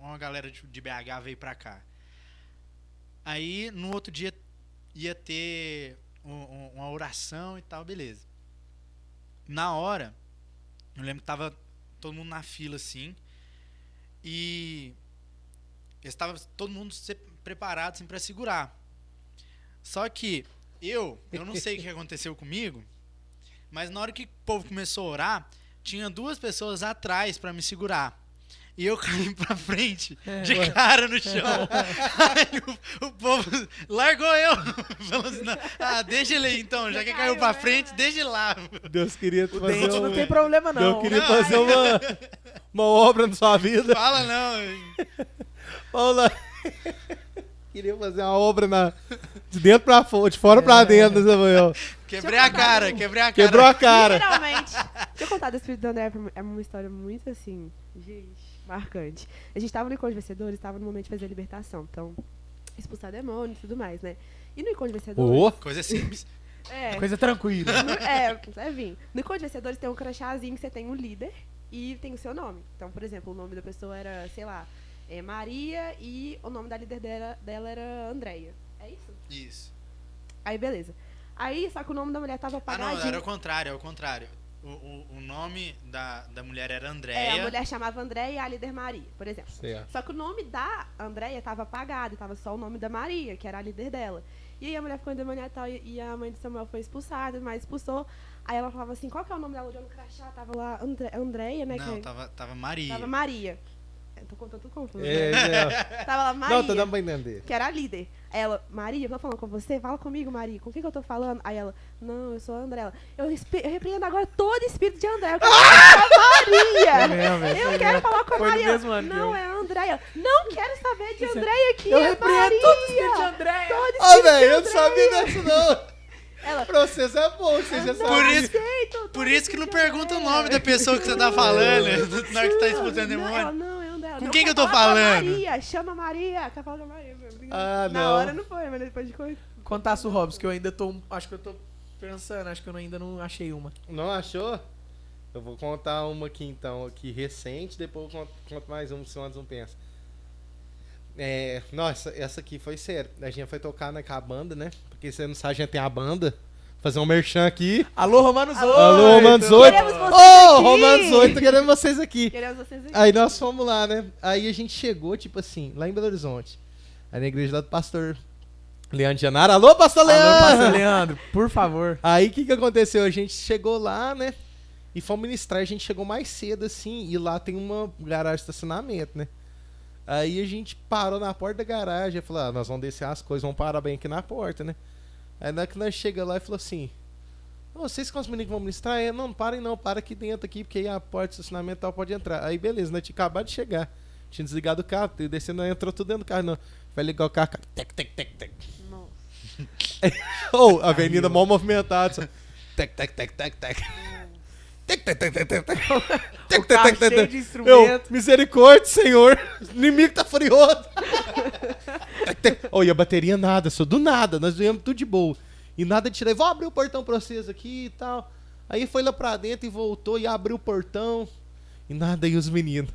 Uma galera de BH veio pra cá. Aí, no outro dia, ia ter uma oração e tal, beleza. Na hora, eu lembro que tava todo mundo na fila, assim, e estava todo mundo preparado, assim, pra segurar. Só que eu não sei o que aconteceu comigo, mas na hora que o povo começou a orar, tinha 2 pessoas atrás pra me segurar. E eu caí pra frente, de cara no chão. Aí o povo largou eu. Falou assim, não, deixa ele aí então, já que caiu pra frente, deixa ele lá. Deus queria O fazer dente não tem problema, não. Deus queria fazer uma obra na sua vida. Fala não. Vamos lá. Queria fazer uma obra de dentro pra fora, de fora pra dentro, né, Samuel? Quebrei a cara. Quebrou a cara. Literalmente. Deixa eu contar do Espírito do André, é uma história muito assim, gente, marcante. A gente tava no Encontro de Vencedores, tava no momento de fazer a libertação, então, expulsar demônio e tudo mais, né? E no Encontro de Vencedores... Coisa simples. Coisa tranquila. Levinho. No Encontro de Vencedores tem um crachazinho que você tem um líder e tem o seu nome. Então, por exemplo, o nome da pessoa era, sei lá, Maria e o nome da líder dela era Andréia. É isso? Isso. Aí, beleza. Aí, só que o nome da mulher tava apagadinho. Não, era o contrário. O nome da mulher era Andréia. A mulher chamava Andréia e a líder Maria, por exemplo. Certo. Só que o nome da Andréia tava apagado, tava só o nome da Maria, que era a líder dela. E aí a mulher ficou endemoniada e tal, e a mãe de Samuel foi expulsada, mas expulsou. Aí ela falava assim, qual que é o nome dela? Olhou no crachá, tava lá Andréia, né? Não, tava Maria. Tava Maria. Eu tô contando tudo confuso. Tava lá Maria. Não, tô dando pra entender. Que era a líder. Ela, Maria, eu tô falando com você? Fala comigo, Maria. Com quem que eu tô falando? Aí ela, não, eu sou a André. Eu repreendo agora todo espírito de André. Eu quero falar com a Maria. Eu quero falar com a Maria. Não, é a Andréia. Não quero saber de Andréia aqui. Eu é repreendo Maria. todo espírito de Andréia. Ó, velho, eu não sabia dessa não. Ela, Pra vocês é bom, vocês já sabem. Por isso que não pergunta o nome da pessoa que você tá falando, na hora que tá expulsando demônio. Não, é André. Com quem que eu tô falando? Maria, chama a Maria. Quer falar com a Maria. Ah, Na não. hora não foi, mas depois de coisa. Contasse o Robson, que eu ainda tô... Acho que eu tô pensando, acho que eu ainda não achei uma. Não achou? Eu vou contar uma aqui então, aqui recente, depois eu conto mais uma, se o Anderson pensa. Nossa, essa aqui foi sério. A gente foi tocar com a banda, né? Porque você não sabe, a gente tem a banda. Fazer um merchan aqui. Alô, Romanos 8! Alô, Romanos 8! Queremos vocês Ô, aqui! Romanos 8, queremos vocês aqui. Queremos vocês aqui. Aí nós fomos lá, né? Aí a gente chegou, tipo assim, lá em Belo Horizonte. Aí na igreja lá do pastor Leandro Janara. Alô, pastor Leandro! Alô, pastor Leandro, por favor. Aí o que aconteceu? A gente chegou lá, né? E fomos ministrar. A gente chegou mais cedo, assim. E lá tem uma garagem de estacionamento, né? Aí a gente parou na porta da garagem. Falou, nós vamos descer as coisas, vamos parar bem aqui na porta, né? Aí na hora que nós chegamos lá e falou assim: vocês com os meninos que vão ministrar? Não parem não, para aqui dentro aqui, porque aí a porta de estacionamento tal pode entrar. Aí beleza, nós tinha acabado de chegar. Tinha desligado o carro, descendo, não entrou tudo dentro do carro, não. Vai ligar o carro, tec, tec, tec, tec. Nossa. A avenida mal movimentada. Só. Tec, tec, tec, tec, tec. Tec, tec, tec, tec, tec. O carro cheio de Eu, instrumento. misericórdia, Senhor. O inimigo tá furioso. E a bateria nada, só do nada. Nós viemos tudo de boa. E nada de tirar. Vou abrir o portão pra vocês aqui e tal. Aí foi lá pra dentro e voltou e abriu o portão. E nada, e os meninos.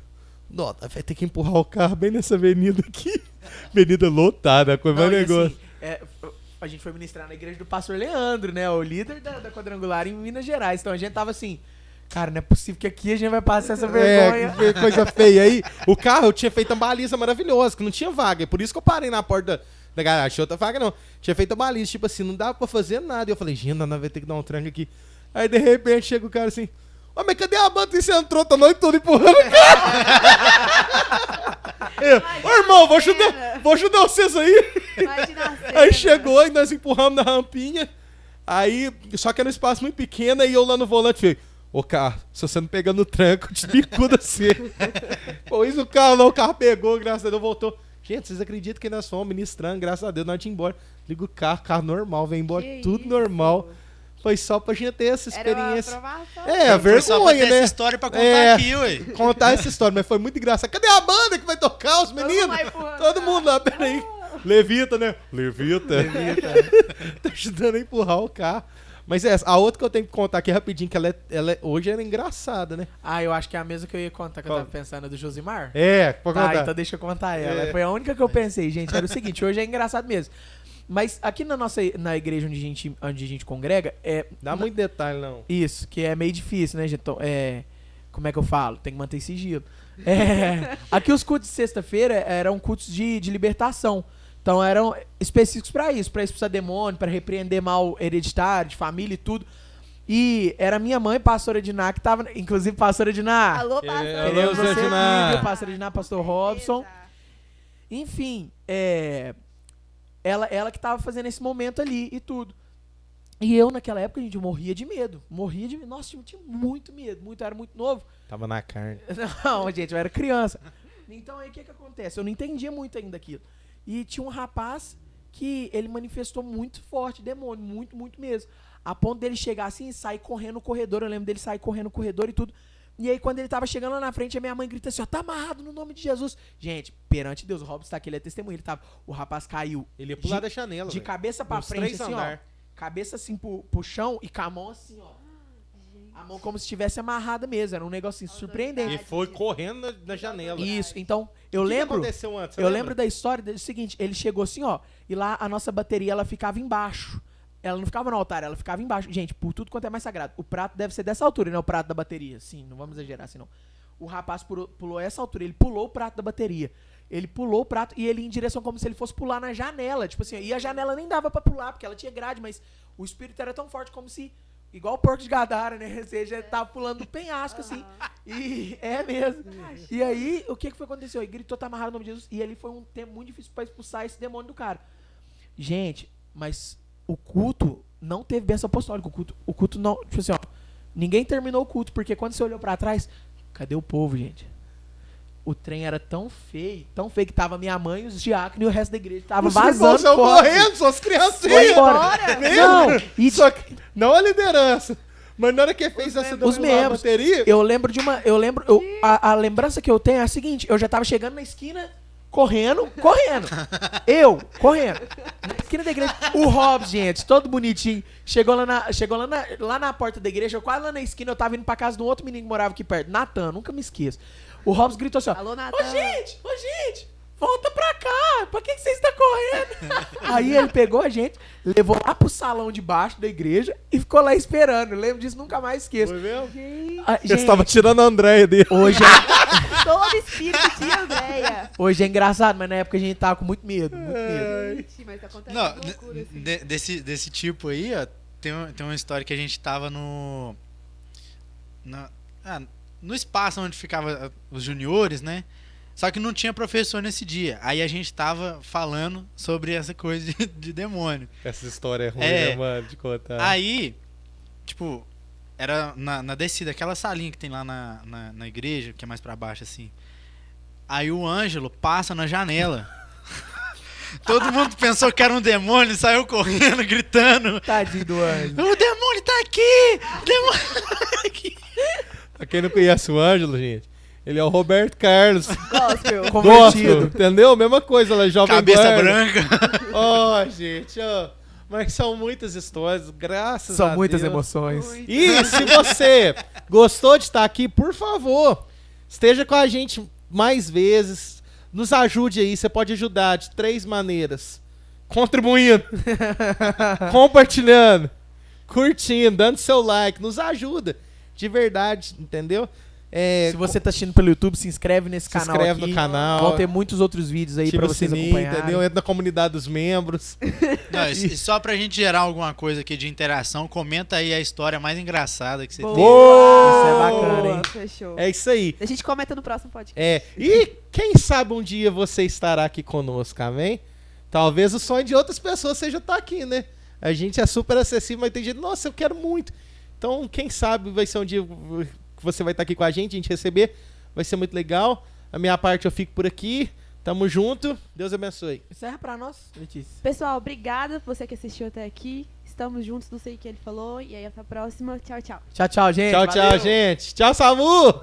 Nota, vai ter que empurrar o carro bem nessa avenida aqui. Avenida lotada, coisa mais Não, e negócio. assim, a gente foi ministrar na igreja do pastor Leandro, né? O líder da quadrangular em Minas Gerais. Então a gente tava assim, cara, não é possível que aqui a gente vai passar essa vergonha. Que coisa feia. Aí, o carro eu tinha feito uma baliza maravilhosa, que não tinha vaga. É por isso que eu parei na porta da garagem. Tinha outra vaga, não. Tinha feito uma baliza, tipo assim, não dava pra fazer nada. E eu falei, gente, nós vai ter que dar um tranco aqui. Aí, de repente, chega o cara assim, mas cadê a banda que você entrou? Tá nós todos empurrando o carro. Ô, irmão, vou ajudar vocês aí. Imagina a cena. Aí chegou e nós empurramos na rampinha. Aí, só que era um espaço muito pequeno, e eu lá no volante falei, ô carro, se você não pegar no tranco, eu te bicuda você. Pois o carro não, o carro pegou, graças a Deus, voltou. Gente, vocês acreditam que nós fomos ministrando, graças a Deus, nós tínhamos embora. Liga o carro normal, vem embora, Que tudo isso? normal. Foi só pra gente ter essa experiência. Era uma aprovação. É, Foi só pra ter vergonha, né? essa história pra contar aqui, ué. Contar essa história, mas foi muito engraçado. Cadê a banda que vai tocar, os meninos? lá empurrando. Todo mundo lá, peraí. Levita, né? Levita. Tá ajudando a empurrar o carro. Mas a outra que eu tenho que contar aqui rapidinho, que hoje era engraçada, né? Ah, eu acho que é a mesma que eu ia contar, que eu Qual? tava pensando, do Josimar. Pode Tá, contar. então deixa eu contar ela. É. Foi a única que eu pensei, gente. Era o seguinte, hoje é engraçado mesmo. Mas aqui na igreja onde a gente congrega, Dá muito detalhe, não. isso, que é meio difícil, né, gente? Então, como é que eu falo? Tem que manter sigilo. Aqui os cultos de sexta-feira eram cultos de libertação. Então eram específicos pra expulsar demônio, pra repreender mal hereditário, de família e tudo. E era minha mãe, pastora Ediná, que tava... Inclusive, pastora Ediná. Alô, pastor. Queremos Alô, você Ediná. aqui, viu, pastora Ediná, pastor Robson. Enfim, ela que tava fazendo esse momento ali e tudo. E eu, naquela época, gente, eu morria de medo. Nossa, eu tinha muito medo. Eu era muito novo. Tava na carne. Não, gente, eu era criança. Então, aí, o que acontece? Eu não entendia muito ainda aquilo. E tinha um rapaz que ele manifestou muito forte demônio, muito, muito mesmo. A ponto dele chegar assim e sair correndo no corredor. Eu lembro dele sair correndo no corredor e tudo. E aí, quando ele tava chegando lá na frente, a minha mãe grita assim, ó, tá amarrado no nome de Jesus. Gente, perante Deus, o Robson tá aqui, ele é testemunha. O rapaz caiu Ele ia pular da janela, de velho. cabeça pra Uns frente, 3 assim, andar. ó. Cabeça assim pro chão e com a mão assim, ó. A mão como se estivesse amarrada mesmo. Era um negócio assim, surpreendente. E foi correndo na janela. Isso, então, eu O que lembro... aconteceu antes? Você Eu lembra? lembro da história do seguinte, ele chegou assim, ó, e lá a nossa bateria, ela ficava embaixo. Ela não ficava no altar, ela ficava embaixo. Gente, por tudo quanto é mais sagrado. O prato deve ser dessa altura, né? O prato da bateria. Sim, não vamos exagerar assim, não. O rapaz pulou essa altura, ele pulou o prato da bateria. Ele pulou o prato e ele em direção como se ele fosse pular na janela. Tipo assim, e a janela nem dava pra pular, porque ela tinha grade, mas o espírito era tão forte como se... Igual o porco de Gadara, né? Você já tava pulando do penhasco, assim. E é mesmo. E aí, o que foi que aconteceu? Ele gritou, tá amarrado no nome de Jesus. E ali foi um tempo muito difícil pra expulsar esse demônio do cara. Gente, mas o culto não teve bênção apostólica. O culto não... Tipo assim, ó. Ninguém terminou o culto, porque quando você olhou pra trás... Cadê o povo, gente? O trem era tão feio que tava minha mãe, os diáconos e o resto da igreja. Tava Os vazando irmãos são fora. correndo, suas Foi criancinhas. embora. Não, e Só que, não a liderança. Mas na hora que ele fez essa os membros. bateria... Eu lembro de uma... A lembrança que eu tenho é a seguinte. Eu já tava chegando na esquina, correndo. Eu, correndo. Na esquina da igreja. O Robson, gente, todo bonitinho. Chegou lá na porta da igreja, quase lá na esquina, eu tava indo pra casa de um outro menino que morava aqui perto. Natan, nunca me esqueço. O Robson gritou assim, ó. Alô, Natan. Ô, gente, volta pra cá. Pra que você está correndo? Aí ele pegou a gente, levou lá pro salão de baixo da igreja e ficou lá esperando. Eu lembro disso, nunca mais esqueço. Foi mesmo? Gente, Você estava tirando a Andréia dele. todo espírito de Andréia. Hoje é engraçado, mas na época a gente tava com muito medo. Gente, mas acontece Não, loucura, assim. desse tipo aí, ó, tem uma história que a gente tava no espaço onde ficava os juniores, né? Só que não tinha professor nesse dia. Aí a gente tava falando sobre essa coisa de demônio. Essa história é ruim, né, mano, de contar. Aí, tipo, era na descida, aquela salinha que tem lá na igreja, que é mais pra baixo, assim. Aí o Ângelo passa na janela. Todo mundo pensou que era um demônio, saiu correndo, gritando. Tadinho do anjo. O demônio tá aqui! O demônio tá aqui! Pra quem não conhece o Ângelo, gente, ele é o Roberto Carlos. Gospel. Gosto, Convertido. entendeu? Mesma coisa, ela é jovem Cabeça guarda. branca. Ó, gente, ó. Mas são muitas histórias, graças a São Deus. muitas emoções. E se você gostou de estar aqui, por favor, esteja com a gente mais vezes. Nos ajude aí. Você pode ajudar de 3 maneiras: contribuindo, compartilhando, curtindo, dando seu like. Nos ajuda. De verdade, entendeu? Se você tá assistindo pelo YouTube, se inscreve nesse Se canal inscreve aqui. no canal. Vão ter muitos outros vídeos aí ativa pra o vocês sininho, acompanharem. entendeu? Entra na comunidade dos membros. Não, e só pra gente gerar alguma coisa aqui de interação, comenta aí a história mais engraçada que você Boa. tem. Isso é bacana, hein? Fechou. É isso aí. A gente comenta no próximo podcast. E quem sabe um dia você estará aqui conosco, amém? Talvez o sonho de outras pessoas seja estar aqui, né? A gente é super acessível, mas tem gente, nossa, eu quero muito. Então, quem sabe vai ser um dia que você vai estar aqui com a gente receber. Vai ser muito legal. A minha parte eu fico por aqui. Tamo junto. Deus abençoe. Encerra pra nós, Letícia. Pessoal, obrigada por você que assistiu até aqui. Estamos juntos, não sei o que ele falou. E aí, até a próxima. Tchau, tchau. Tchau, gente. Tchau, tchau, Valeu. gente. Tchau, Samu!